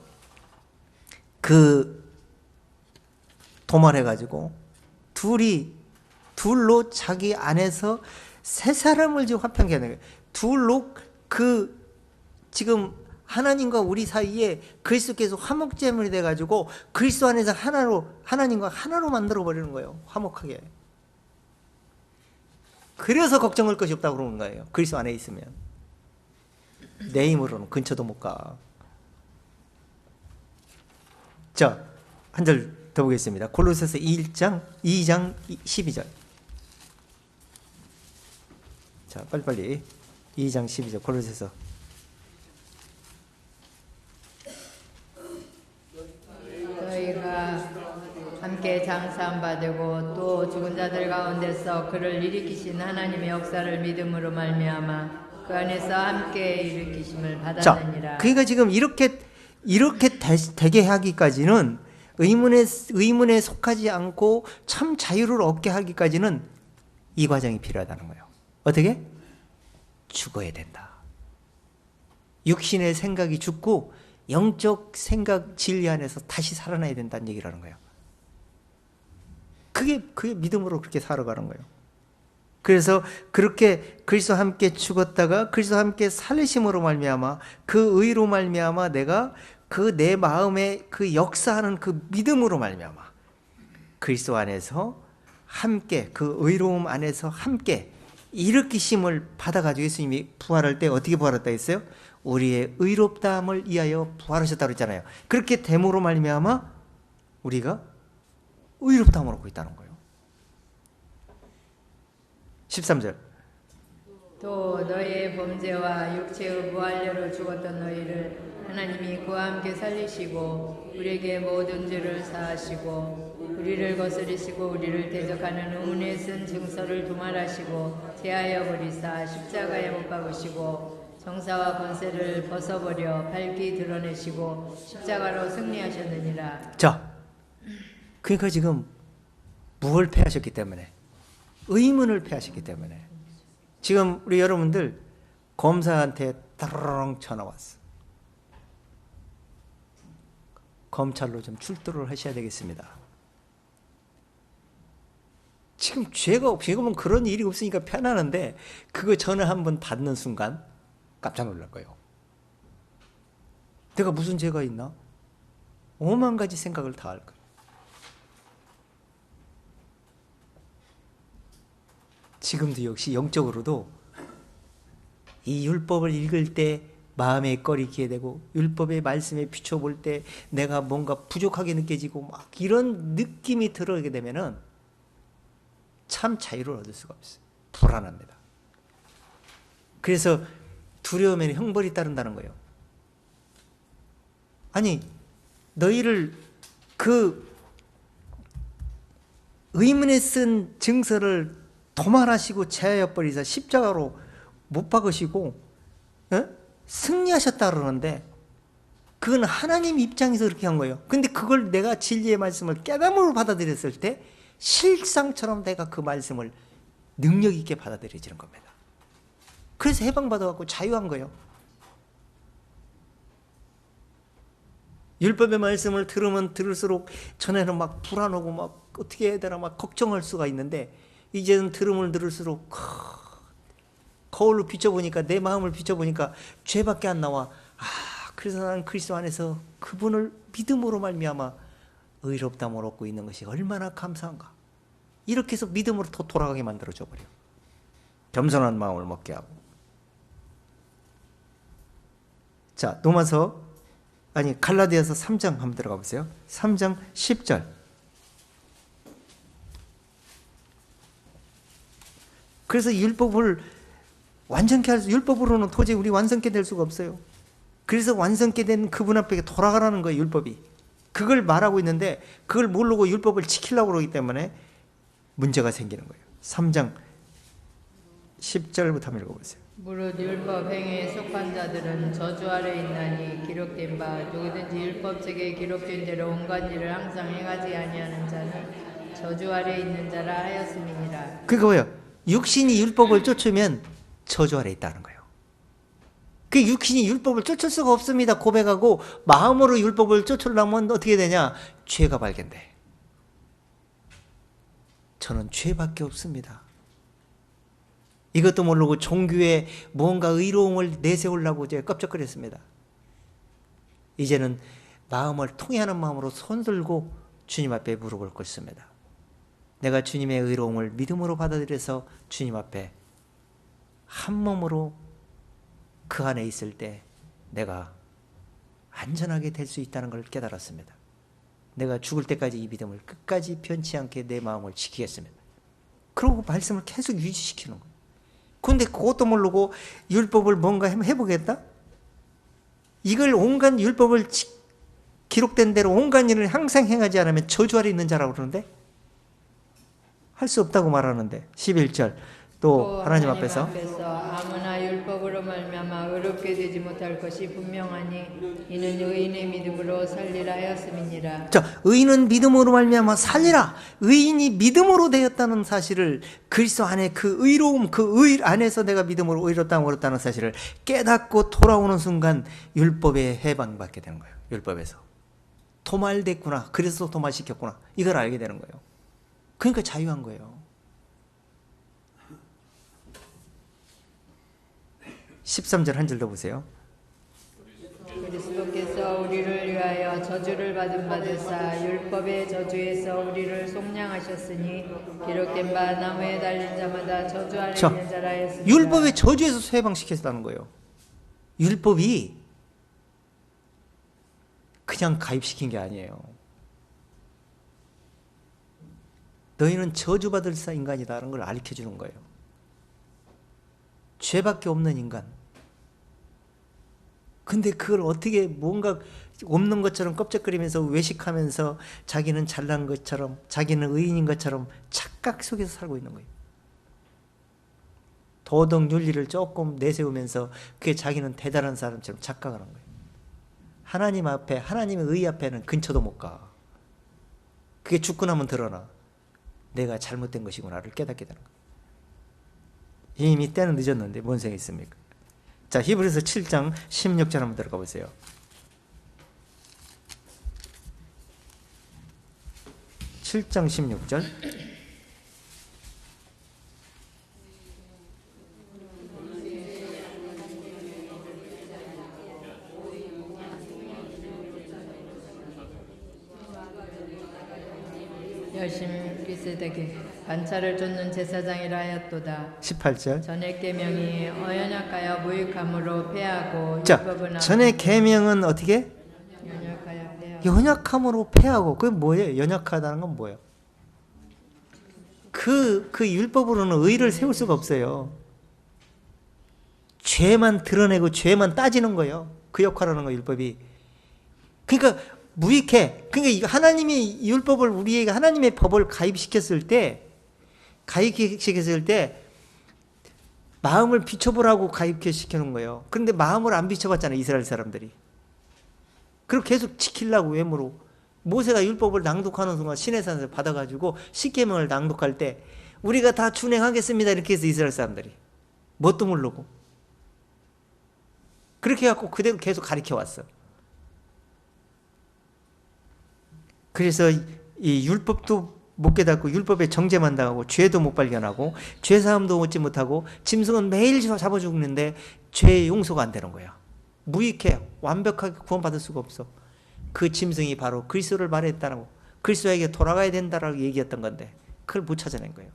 도말해가지고 둘로 자기 안에서 세 사람을 지금 화평케 하는 거예요. 둘로 지금 하나님과 우리 사이에 그리스도께서 화목제물이 돼가지고 그리스도 안에서 하나님과 하나로 만들어 버리는 거예요. 화목하게. 그래서 걱정할 것이 없다고 그러는 거예요. 그리스도 안에 있으면. 내 힘으로는 근처도 못 가. 자, 한 절 더 보겠습니다. 골로새서 2장 12절. 자, 빨리빨리. 2장 12절 골로새서. 저희가 함께 장사함 받고 또 죽은 자들 가운데서 그를 일으키신 하나님의 역사를 믿음으로 말미암아 그 안에서 함께 일으키심을 받았느니라. 자, 그러니까 지금 이렇게 되게 하기까지는 의문에 속하지 않고 참 자유를 얻게 하기까지는 이 과정이 필요하다는 거예요. 어떻게? 죽어야 된다. 육신의 생각이 죽고 영적 생각 진리 안에서 다시 살아나야 된다는 얘기를 하는 거예요. 그게 믿음으로 그렇게 살아가는 거예요. 그래서 그렇게 그리스도와 함께 죽었다가 그리스도와 함께 살리심으로 말미암아 그 의로 말미암아 내가 내 마음에 그 역사하는 그 믿음으로 말미암아 그리스도 안에서 함께 그 의로움 안에서 함께 일으키심을 받아가지고 예수님이 부활할 때 어떻게 부활했다 했어요? 우리의 의롭다함을 위하여 부활하셨다고 했잖아요. 그렇게 됨으로 말미암아 우리가 의롭다함을 얻고 있다는 거예요. 13절. 또 너희의 범죄와 육체의 무할례로 죽었던 너희를 하나님이 그와 함께 살리시고 우리에게 모든 죄를 사하시고 우리를 거스리시고 우리를 대적하는 의문에 쓴 증서를 도말하시고 제하여 버리사 십자가에 못 박으시고 정사와 권세를 벗어버려 밝히 드러내시고 십자가로 승리하셨느니라. 자, 그러니까 지금 무엇을 패하셨기 때문에? 의문을 패하셨기 때문에. 지금 우리 여러분들 검사한테 따르릉 전화 왔어. 검찰로 좀 출두를 하셔야 되겠습니다. 지금 죄가 보면 그런 일이 없으니까 편안한데 그거 전화 한번 받는 순간 깜짝 놀랄 거예요. 내가 무슨 죄가 있나? 오만 가지 생각을 다 할 거예요. 지금도 역시 영적으로도 이 율법을 읽을 때 마음에 꺼리게 되고 율법의 말씀에 비춰볼 때 내가 뭔가 부족하게 느껴지고 막 이런 느낌이 들어오게 되면은 참 자유를 얻을 수가 없어요. 불안합니다. 그래서 두려움에는 형벌이 따른다는 거예요. 아니 너희를 의문에 쓴 증서를 도말하시고 제하여 버리사 십자가로 못 박으시고 승리하셨다 그러는데 그건 하나님 입장에서 그렇게 한 거예요. 근데 그걸 내가 진리의 말씀을 깨달음으로 받아들였을 때 실상처럼 내가 그 말씀을 능력 있게 받아들여지는 겁니다. 그래서 해방받아갖고 자유한 거예요. 율법의 말씀을 들으면 들을수록 전에는 막 불안하고 막 어떻게 해야 되나 막 걱정할 수가 있는데 이제는 들으면 들을수록 거울로 비춰보니까 내 마음을 비춰보니까 죄밖에 안 나와. 그래서 나는 그리스도 안에서 그분을 믿음으로 말미암아 의롭다함을 얻고 있는 것이 얼마나 감사한가. 이렇게 해서 믿음으로 더 돌아가게 만들어줘 버려. 겸손한 마음을 먹게 하고. 자, 갈라디아서 3장 한번 들어가 보세요. 3장 10절. 그래서 율법을 완전케 할 수, 율법으로는 도저히 우리 완성케 될 수가 없어요. 그래서 완성케 된 그분 앞에 돌아가라는 거예요, 율법이. 그걸 말하고 있는데 그걸 모르고 율법을 지키려고 그러기 때문에 문제가 생기는 거예요. 3장 10절부터 한번 읽어보세요. 무릇 율법 행위에 속한 자들은 저주 아래 있나니 기록된 바 누구든지 율법책에 기록된 대로 온갖 일을 항상 행하지 아니하는 자는 저주 아래 있는 자라 하였음이니라. 그게 뭐예요? 육신이 율법을 쫓으면 저주 아래 있다는 거예요. 그 육신이 율법을 쫓을 수가 없습니다. 고백하고 마음으로 율법을 쫓으려면 어떻게 되냐? 죄가 발견돼. 저는 죄밖에 없습니다. 이것도 모르고 종교에 뭔가 의로움을 내세우려고 제가 껍적거렸습니다. 이제는 마음을 통회하는 마음으로 손들고 주님 앞에 무릎을 꿇습니다. 내가 주님의 의로움을 믿음으로 받아들여서 주님 앞에 한 몸으로 그 안에 있을 때 내가 안전하게 될 수 있다는 걸 깨달았습니다. 내가 죽을 때까지 이 믿음을 끝까지 변치 않게 내 마음을 지키겠습니다. 그러고 말씀을 계속 유지시키는 거예요. 근데 그것도 모르고 율법을 뭔가 해보겠다? 이걸 온갖 율법을 기록된 대로 온갖 일을 항상 행하지 않으면 저주 아래 있는 자라고 그러는데 할 수 없다고 말하는데 11절 또 하나님 앞에서 아무나 율법으로 말미암아 의롭게 되지 못할 것이 분명하니 이는 의인의 믿음으로 살리라 하였음이니라. 자, 의인은 믿음으로 말미암아 살리라. 의인이 믿음으로 되었다는 사실을 그리스도 안에 그 의로움, 그 의 안에서 내가 믿음으로 의롭다고 얻었다는 사실을 깨닫고 돌아오는 순간 율법에 해방받게 되는 거예요. 율법에서 도말됐구나. 그래서 도말시켰구나. 이걸 알게 되는 거예요. 그러니까 자유한 거예요. 13절 한 절 더 보세요. 그리스도께서 우리를 위하여 저주를 받은 바 되사 율법의 저주에서 우리를 속량하셨으니 기록된 바 나무에 달린 자마다 저주 아래 있는 자라 했습니다. 율법의 저주에서 해방시켰다는 거예요. 율법이 그냥 가입시킨 게 아니에요. 너희는 저주받을 사 인간이다라는 걸 알려주는 거예요. 죄밖에 없는 인간. 근데 그걸 어떻게 뭔가 없는 것처럼 껍적거리면서 외식하면서 자기는 잘난 것처럼 자기는 의인인 것처럼 착각 속에서 살고 있는 거예요. 도덕 윤리를 조금 내세우면서 그게 자기는 대단한 사람처럼 착각을 한 거예요. 하나님 앞에, 하나님의 의 앞에는 근처도 못 가. 그게 죽고 나면 드러나. 내가 잘못된 것이구나를 깨닫게 되는 거예요. 이미 때는 늦었는데 뭔 생각이 있습니까? 자, 히브리서 7장 16절 한번 들어가 보세요. 7장 16절. 열심기스되게 반차를 쫓는 제사장이라 하였도다. 18절. 전의 계명이 어연약하여 무익함으로 패하고 자, 율법은 전의 계명은 어떻게? 연약하여 패하고 연약함으로 패하고. 그게 뭐예요? 연약하다는 건 뭐예요? 그 율법으로는 의를 세울 수가 없어요. 죄만 드러내고 죄만 따지는 거예요. 그 역할을 하는 거예요, 율법이. 그러니까 무익해. 그러니까 이거 하나님이 율법을 우리에게 하나님의 법을 가입시켰을 때 마음을 비춰보라고 가입시켜 놓은 거예요. 그런데 마음을 안 비춰봤잖아요, 이스라엘 사람들이. 그리고 계속 지키려고 외모로. 모세가 율법을 낭독하는 순간 시내산에서 받아가지고 십계명을 낭독할 때 우리가 다 준행하겠습니다 이렇게 해서 이스라엘 사람들이 뭣도 모르고 그렇게 해갖고 그대로 계속 가르쳐 왔어. 그래서 이 율법도 못 깨닫고 율법에 정죄만 당하고 죄도 못 발견하고 죄사함도 얻지 못하고 짐승은 매일 잡아 죽는데 죄의 용서가 안 되는 거야. 무익해. 완벽하게 구원받을 수가 없어. 그 짐승이 바로 그리스도를 말했다라고, 그리스도에게 돌아가야 된다라고 얘기했던 건데 그걸 못 찾아낸 거예요.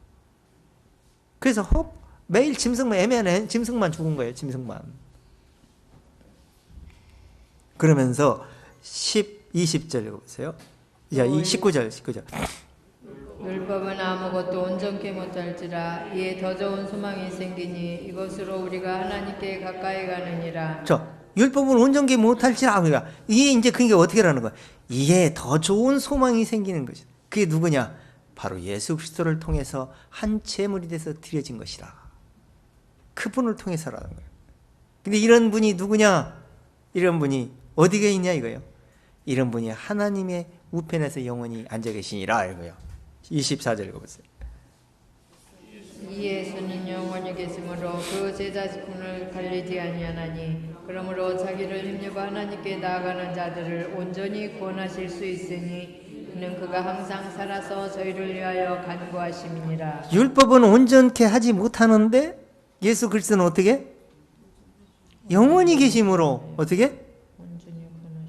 그래서 매일 짐승만, 애매한 짐승만 죽은 거예요. 짐승만. 그러면서 20절 읽어보세요. 자, 19절. 율법은 아무것도 온전케 못할지라 이에 더 좋은 소망이 생기니 이것으로 우리가 하나님께 가까이 가느니라. 율법은 온전케 못할지라. 이게 이제 그게 어떻게 하는 거야? 이에 더 좋은 소망이 생기는 것이다. 그게 누구냐? 바로 예수 그리스도를 통해서 한 제물이 돼서 드려진 것이라. 그분을 통해서라는 거예요. 근데 이런 분이 누구냐? 이런 분이 어디에 있냐 이거예요. 이런 분이 하나님의 우편에서 영원히 앉아 계시니라 이거예요. 24절 읽어보세요. 이 예수는 영원히 계심으로 그 제자분을 갈리지 아니하나니 그러므로 자기를 힘입어 하나님께 나아가는 자들을 온전히 구원하실 수 있으니 그는 그가 항상 살아서 저희를 위하여 간구하심이니라. 율법은 온전케 하지 못하는데 예수 그리스도는 어떻게? 영원히 계심으로 어떻게?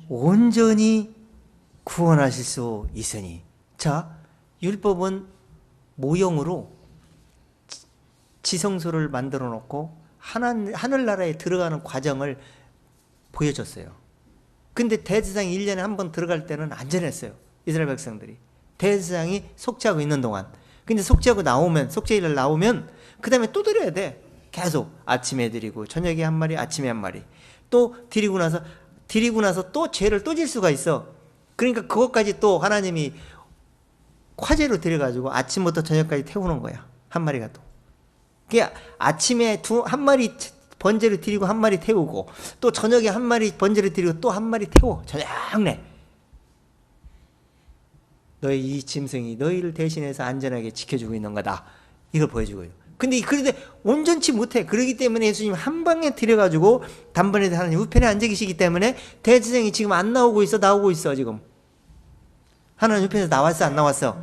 온전히 구원하실 수 있으니. 자, 율법은 모형으로 지성소를 만들어 놓고 하늘나라에 들어가는 과정을 보여줬어요. 근데 대제사장이 1년에 한 번 들어갈 때는 안전했어요. 이스라엘 백성들이. 대제사장이 속죄하고 있는 동안. 근데 속죄하고 나오면, 속죄일을 나오면 그 다음에 또 드려야 돼. 계속 아침에 드리고 저녁에 한 마리, 아침에 한 마리. 또 드리고 나서 또 죄를 또 질 수가 있어. 그러니까 그것까지 또 하나님이 화제로 드려가지고 아침부터 저녁까지 태우는 거야. 한 마리가 또. 그게 아침에 한 마리 번제를 드리고 한 마리 태우고 또 저녁에 한 마리 번제를 드리고 또 한 마리 태워. 저녁 내. 너희 이 짐승이 너희를 대신해서 안전하게 지켜주고 있는 거다. 이걸 보여주고요. 그런데 온전치 못해. 그렇기 때문에 예수님 한 방에 들여가지고 단번에 하나님 우편에 앉아 계시기 때문에 대제사장이 지금 안 나오고 있어. 나오고 있어 지금. 하나님 우편에서 나왔어 안 나왔어?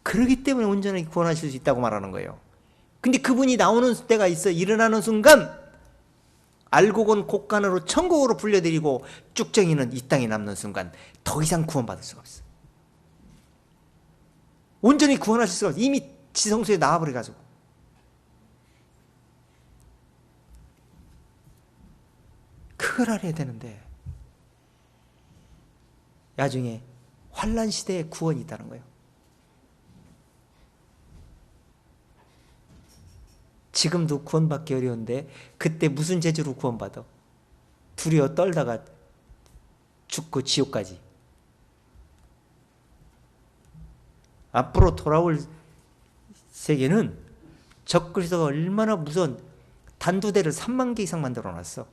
그렇기 때문에 온전하게 구원하실 수 있다고 말하는 거예요. 근데 그분이 나오는 때가 있어. 일어나는 순간 알고 본 곡간으로 천국으로 불려드리고 쭉정이는 이 땅에 남는 순간 더 이상 구원받을 수가 없어. 온전히 구원하실 수가 없어. 이미 지성소에 나와버려가지고. 그걸 알아야 되는데 나중에 환란 시대에 구원이 있다는 거예요. 지금도 구원받기 어려운데 그때 무슨 재주로 구원받아? 두려워 떨다가 죽고 지옥까지. 앞으로 돌아올 세계는 적그리스도가 얼마나 무서운 단두대를 3만 개 이상 만들어놨어.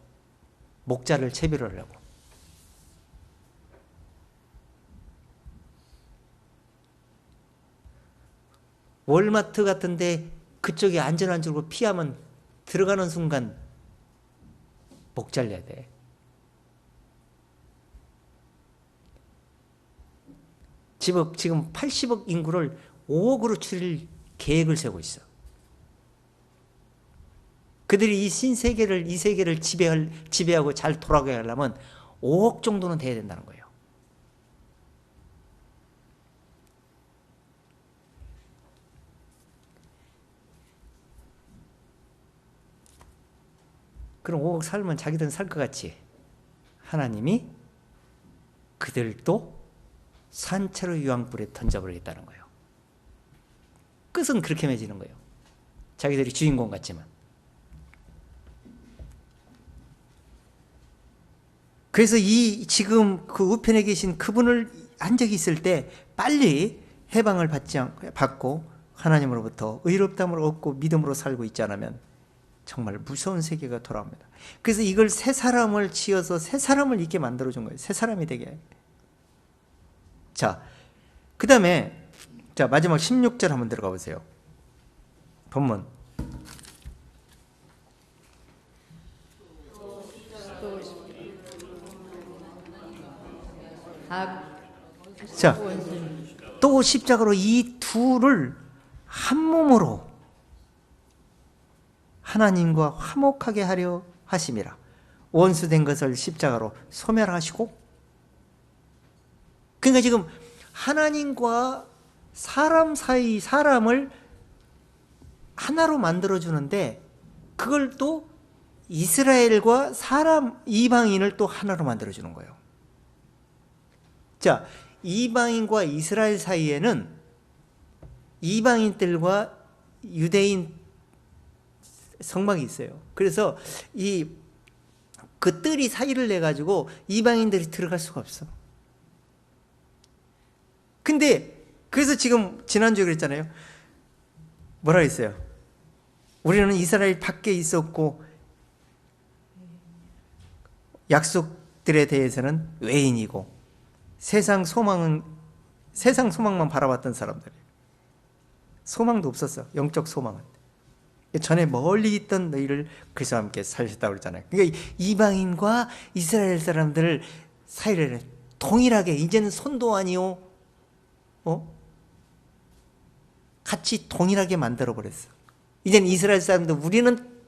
목자를 체별하려고. 월마트 같은데 그쪽에 안전한 줄로 피하면 들어가는 순간 목 잘려야 돼. 지금 80억 인구를 5억으로 줄일 계획을 세우고 있어. 그들이 이 신세계를, 이 세계를 지배하고 잘 돌아가게 하려면 5억 정도는 돼야 된다는 거예요. 그럼 5억 살면 자기들은 살 것 같지? 하나님이 그들도 산채로 유황불에 던져버리겠다는 거예요. 끝은 그렇게 맺히는 거예요. 자기들이 주인공 같지만. 그래서 이 지금 그 우편에 계신 그분을 한 적이 있을 때 빨리 해방을 받고 하나님으로부터 의롭다함을 얻고 믿음으로 살고 있지 않으면 정말 무서운 세계가 돌아옵니다. 그래서 이걸 새 사람을 지어서 새 사람을 있게 만들어준 거예요. 새 사람이 되게. 자, 그 다음에 자 마지막 16절 한번 들어가 보세요. 본문. 자, 또 십자가로 이 둘을 한 몸으로 하나님과 화목하게 하려 하심이라. 원수된 것을 십자가로 소멸하시고. 그러니까 지금 하나님과 사람 사이 사람을 하나로 만들어주는데 그걸 또 이스라엘과 사람 이방인을 또 하나로 만들어주는 거예요. 자, 이방인과 이스라엘 사이에는 이방인들과 유대인 성막이 있어요. 그래서 그 뜰이 사이를 내 가지고 이방인들이 들어갈 수가 없어. 근데 그래서 지금 지난주에 그랬잖아요. 뭐라 했어요? 우리는 이스라엘 밖에 있었고 약속들에 대해서는 외인이고 세상 소망만 바라봤던 사람들이에요. 소망도 없었어. 영적 소망은. 전에 멀리 있던 너희를 그리스도와 함께 살렸다고 그러잖아요. 그러니까 이방인과 이스라엘 사람들을 사이를 동일하게 이제는 손도 아니요 같이 동일하게 만들어 버렸어. 이제는 이스라엘 사람들 우리는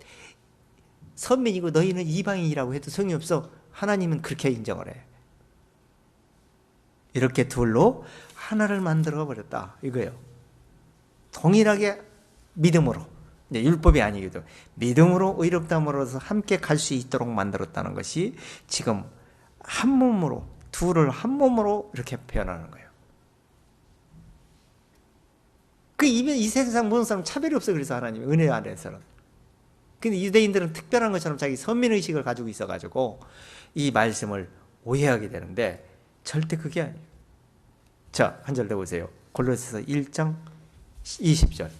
선민이고 너희는 이방인이라고 해도 소용이 없어. 하나님은 그렇게 인정을 해. 이렇게 둘로 하나를 만들어 버렸다 이거예요. 동일하게 믿음으로, 율법이 아니기도 믿음으로 의롭다함으로서 함께 갈 수 있도록 만들었다는 것이 지금 한 몸으로, 둘을 한 몸으로 이렇게 표현하는 거예요. 이 세상 모든 사람 차별이 없어요. 그래서 하나님 은혜 안에서는. 근데 유대인들은 특별한 것처럼 자기 선민의식을 가지고 있어가지고 이 말씀을 오해하게 되는데 절대 그게 아니에요. 자, 한 절 더 보세요. 골로새서 1장 20절.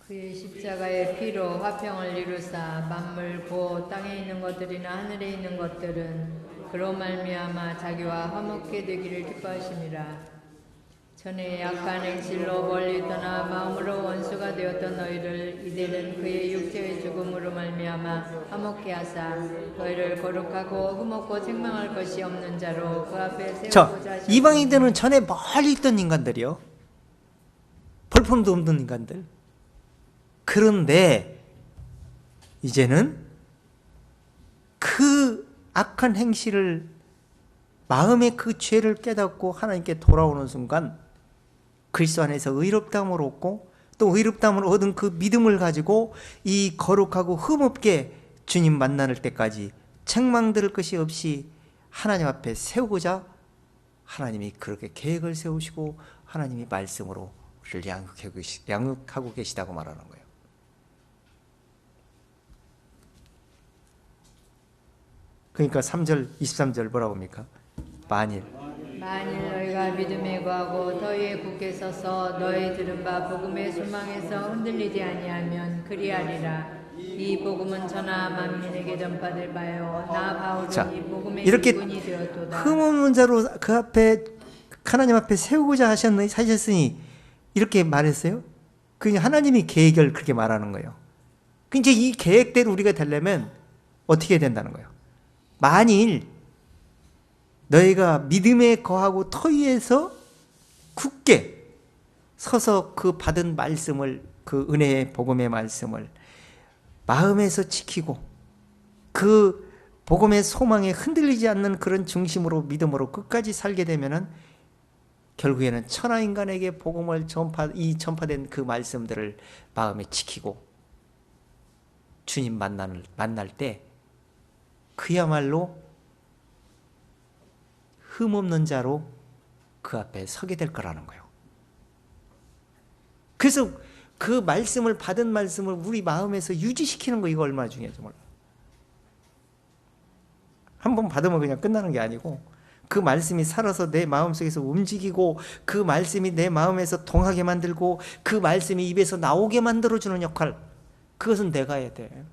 그의 십자가의 피로 화평을 이루사 만물 곧 땅에 있는 것들이나 하늘에 있는 것들은 그로 말미암아 자기와 화목게 되기를 기뻐하심이라. 전에 약한 행실로 멀리 떠나 마음으로 원수가 되었던 너희를 이제는 그의 육체의 죽음으로 말미암아 화목케 하사 너희를 거룩하고 흠없고 책망할 것이 없는 자로 그 앞에 세우고자 하셨습니다. 이방인들은 전에 멀리 있던 인간들이요. 볼품도 없는 인간들. 그런데 이제는 그 악한 행실을 마음의 그 죄를 깨닫고 하나님께 돌아오는 순간 그리스도 안에서 의롭다함을 얻고 또 의롭다함을 얻은 그 믿음을 가지고 이 거룩하고 흠없게 주님 만날 때까지 책망 들을 것이 없이 하나님 앞에 세우고자 하나님이 그렇게 계획을 세우시고 하나님이 말씀으로 우리를 양육하고 계시다고 말하는 거예요. 그러니까 3절 23절 뭐라고 합니까? 만일 너희가 믿음에 구하고 더위에 굳게 서서 너희 들은 바 복음의 소망에서 흔들리지 아니하면 그리하리라. 이 복음은 전하 만민에게 전파될 바요 나 바울은 이 복음의 이렇게 일꾼이 되었도다. 흠없는 자로 그 앞에 하나님 앞에 세우고자 하셨으니 이렇게 말했어요. 그냥 하나님이 계획을 그렇게 말하는 거예요. 이제 이 계획대로 우리가 되려면 어떻게 해야 된다는 거예요? 만일 너희가 믿음에 거하고 터위에서 굳게 서서 그 받은 말씀을, 그 은혜의 복음의 말씀을 마음에서 지키고 그 복음의 소망에 흔들리지 않는 그런 중심으로 믿음으로 끝까지 살게 되면은 결국에는 천하 인간에게 복음을 전파된 그 말씀들을 마음에 지키고 주님 만날 때 그야말로 흠없는 자로 그 앞에 서게 될 거라는 거예요. 그래서 그 말씀을 받은 말씀을 우리 마음에서 유지시키는 거, 이거 얼마나 중요한지 몰라요. 한 번 받으면 그냥 끝나는 게 아니고 그 말씀이 살아서 내 마음속에서 움직이고 그 말씀이 내 마음에서 동하게 만들고 그 말씀이 입에서 나오게 만들어주는 역할, 그것은 내가 해야 돼.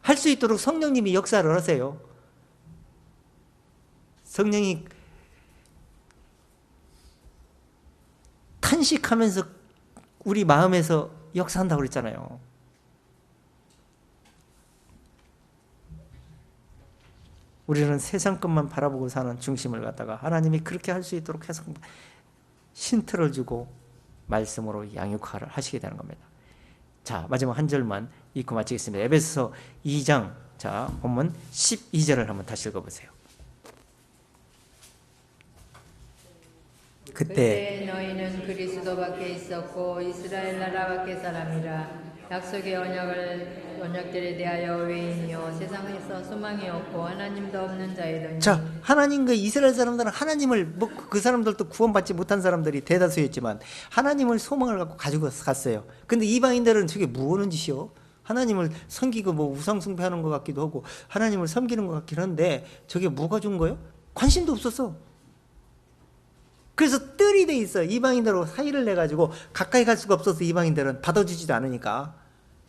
할 수 있도록 성령님이 역사를 하세요. 성령이 탄식하면서 우리 마음에서 역사한다고 그랬잖아요. 우리는 세상 것만 바라보고 사는 중심을 갖다가 하나님이 그렇게 할 수 있도록 해서 힌트를 주고 말씀으로 양육화를 하시게 되는 겁니다. 자, 마지막 한 절만 읽고 마치겠습니다. 에베소서 2장, 자, 본문 12절을 한번 다시 읽어보세요. 그때 너희는 그리스도 밖에 있었고 이스라엘 나라 밖에 사람이라. 약속의 언약들에 대하여 외인이요 세상에서 소망이 없고 하나님도 없는 자이더니. 자, 하나님과 이스라엘 사람들은 하나님을, 뭐 그 사람들도 구원받지 못한 사람들이 대다수였지만 하나님을 소망을 갖고 가지고 갔어요. 근데 이방인들은 저게 뭐하는 짓이요? 하나님을 섬기고 뭐 우상숭배하는 것 같기도 하고 하나님을 섬기는 것 같긴 한데 저게 뭐가 좋은 거예요? 관심도 없었어. 그래서 뜰이 돼 있어. 이방인들하고 사이를 내가지고 가까이 갈 수가 없어서 이방인들은 받아주지도 않으니까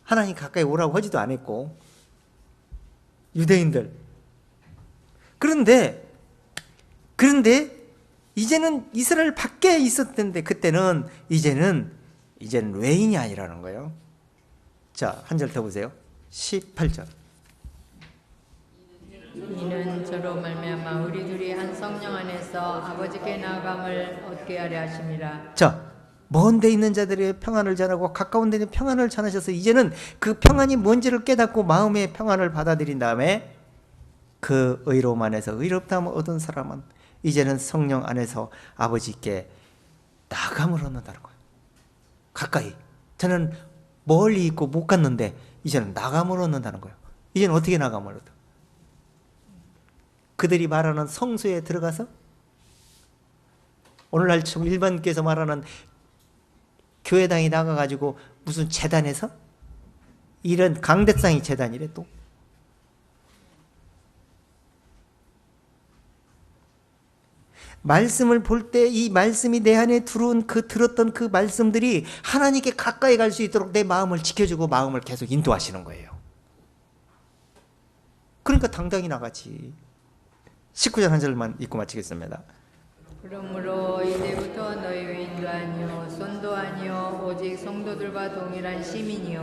하나님 가까이 오라고 하지도 않았고, 유대인들. 그런데 이제는 이스라엘 밖에 있었는데 그때는 이제는 외인이 아니라는 거예요. 자, 한 절 더 보세요. 18절. 이는 저로 말미암아 우리 둘이 한 성령 안에서 아버지께 나아감을 얻게 하려 하심이라. 자, 먼 데 있는 자들의 평안을 전하고 가까운 데는 평안을 전하셔서 이제는 그 평안이 뭔지를 깨닫고 마음의 평안을 받아들인 다음에 그 의로움 안에서 의롭다함을 얻은 사람은 이제는 성령 안에서 아버지께 나감을 얻는다는 거예요. 가까이. 저는 멀리 있고 못 갔는데 이제는 나감을 얻는다는 거예요. 이제는 어떻게 나감을 얻어? 그들이 말하는 성소에 들어가서 오늘날 일반께서 말하는 교회당이 나가가지고 무슨 재단에서 이런 강대상이 재단이래. 또 말씀을 볼 때 이 말씀이 내 안에 들어온 들었던 그 말씀들이 하나님께 가까이 갈 수 있도록 내 마음을 지켜주고 마음을 계속 인도하시는 거예요. 그러니까 당당히 나가지. 19절 한 절만 읽고 마치겠습니다. 그러므로 이제부터 너희 외인도 아니요 손도 아니요 오직 성도들과 동일한 시민이요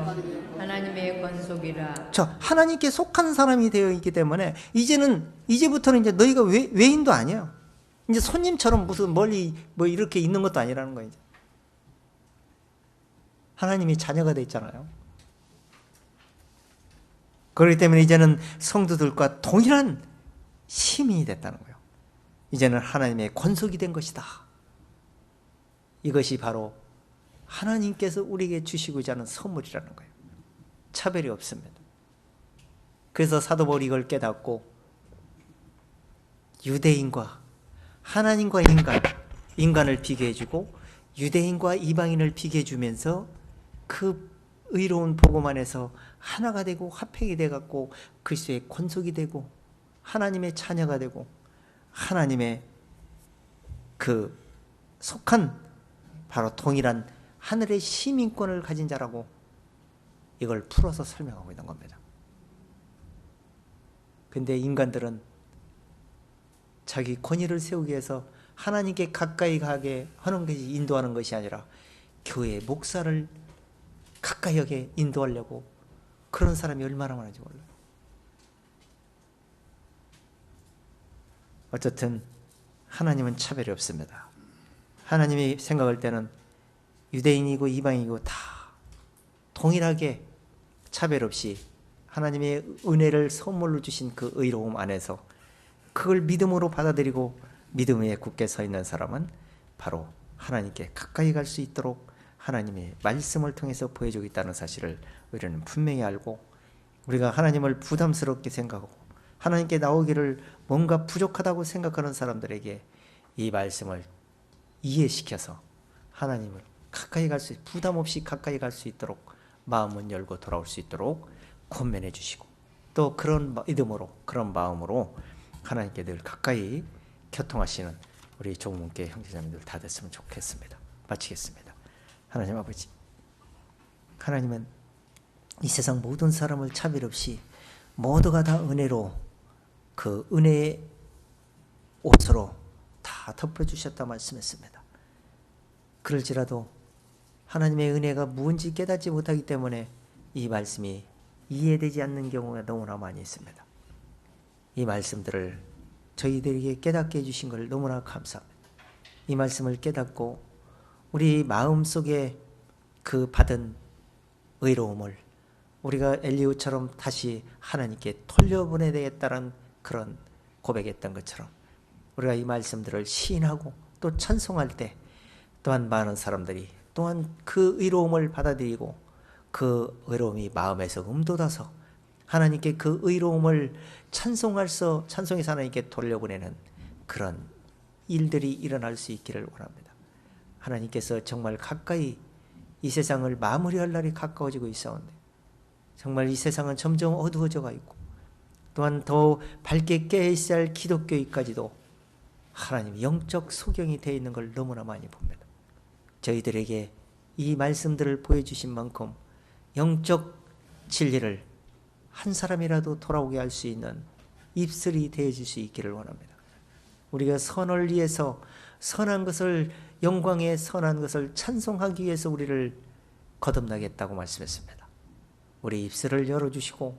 하나님의 권속이라. 자, 하나님께 속한 사람이 되어 있기 때문에 이제부터는 이제 너희가 외인도 아니야. 이제 손님처럼 무슨 멀리 뭐 이렇게 있는 것도 아니라는 거예요. 이제. 하나님이 자녀가 돼 있잖아요. 그렇기 때문에 이제는 성도들과 동일한 시민이 됐다는 거예요. 이제는 하나님의 권속이 된 것이다. 이것이 바로 하나님께서 우리에게 주시고자 하는 선물이라는 거예요. 차별이 없습니다. 그래서 사도 바울이 이걸 깨닫고 유대인과 하나님과 인간을 비교해주고 유대인과 이방인을 비교해주면서 그 의로운 복음 안에서 하나가 되고 화평이 돼갖고 그리스도의 권속이 되고 하나님의 자녀가 되고 하나님의 그 속한 바로 동일한 하늘의 시민권을 가진 자라고 이걸 풀어서 설명하고 있는 겁니다. 근데 인간들은 자기 권위를 세우기 위해서 하나님께 가까이 가게 하는 것이 인도하는 것이 아니라 교회 목사를 가까이 하게 인도하려고 그런 사람이 얼마나 많은지 몰라요. 어쨌든 하나님은 차별이 없습니다. 하나님이 생각할 때는 유대인이고 이방인이고 다 동일하게 차별 없이 하나님의 은혜를 선물로 주신 그 의로움 안에서 그걸 믿음으로 받아들이고 믿음 위에 굳게 서 있는 사람은 바로 하나님께 가까이 갈 수 있도록 하나님의 말씀을 통해서 보여주고 있다는 사실을 우리는 분명히 알고, 우리가 하나님을 부담스럽게 생각하고 하나님께 나오기를 뭔가 부족하다고 생각하는 사람들에게 이 말씀을 이해시켜서 하나님을 가까이 갈 수, 부담 없이 가까이 갈 수 있도록 마음은 열고 돌아올 수 있도록 권면해 주시고, 또 그런 믿음으로, 그런 마음으로 하나님께 늘 가까이 교통하시는 우리 조문계 형제자매들 다 됐으면 좋겠습니다. 마치겠습니다. 하나님 아버지, 하나님은 이 세상 모든 사람을 차별 없이 모두가 다 은혜로, 그 은혜의 옷으로 다 덮어주셨다 말씀했습니다. 그럴지라도 하나님의 은혜가 무언지 깨닫지 못하기 때문에 이 말씀이 이해되지 않는 경우가 너무나 많이 있습니다. 이 말씀들을 저희들에게 깨닫게 해주신 걸 너무나 감사합니다. 이 말씀을 깨닫고 우리 마음속에 그 받은 의로움을 우리가 엘리후처럼 다시 하나님께 돌려보내야 되겠다는 그런 고백했던 것처럼 우리가 이 말씀들을 시인하고 또 찬송할 때 또한 많은 사람들이 또한 그 의로움을 받아들이고 그 의로움이 마음에서 음돋아서 하나님께 그 의로움을 찬송해서 하나님께 돌려보내는 그런 일들이 일어날 수 있기를 원합니다. 하나님께서 정말 가까이 이 세상을 마무리할 날이 가까워지고 있사온데, 정말 이 세상은 점점 어두워져가 있고 또한 더 밝게 깨어있어야 할 기독교인까지도 하나님 영적 소경이 되어 있는 걸 너무나 많이 봅니다. 저희들에게 이 말씀들을 보여주신 만큼 영적 진리를 한 사람이라도 돌아오게 할 수 있는 입술이 되어줄 수 있기를 원합니다. 우리가 선을 위해서 선한 것을, 영광의 선한 것을 찬송하기 위해서 우리를 거듭나겠다고 말씀했습니다. 우리 입술을 열어주시고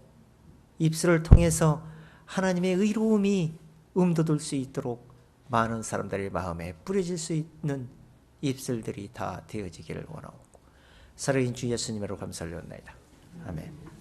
입술을 통해서 하나님의 의로움이 음돋을 수 있도록 많은 사람들의 마음에 뿌려질 수 있는 입술들이 다 되어지기를 원하고, 살아계신 주 예수님으로 감사를 드립니다. 아멘.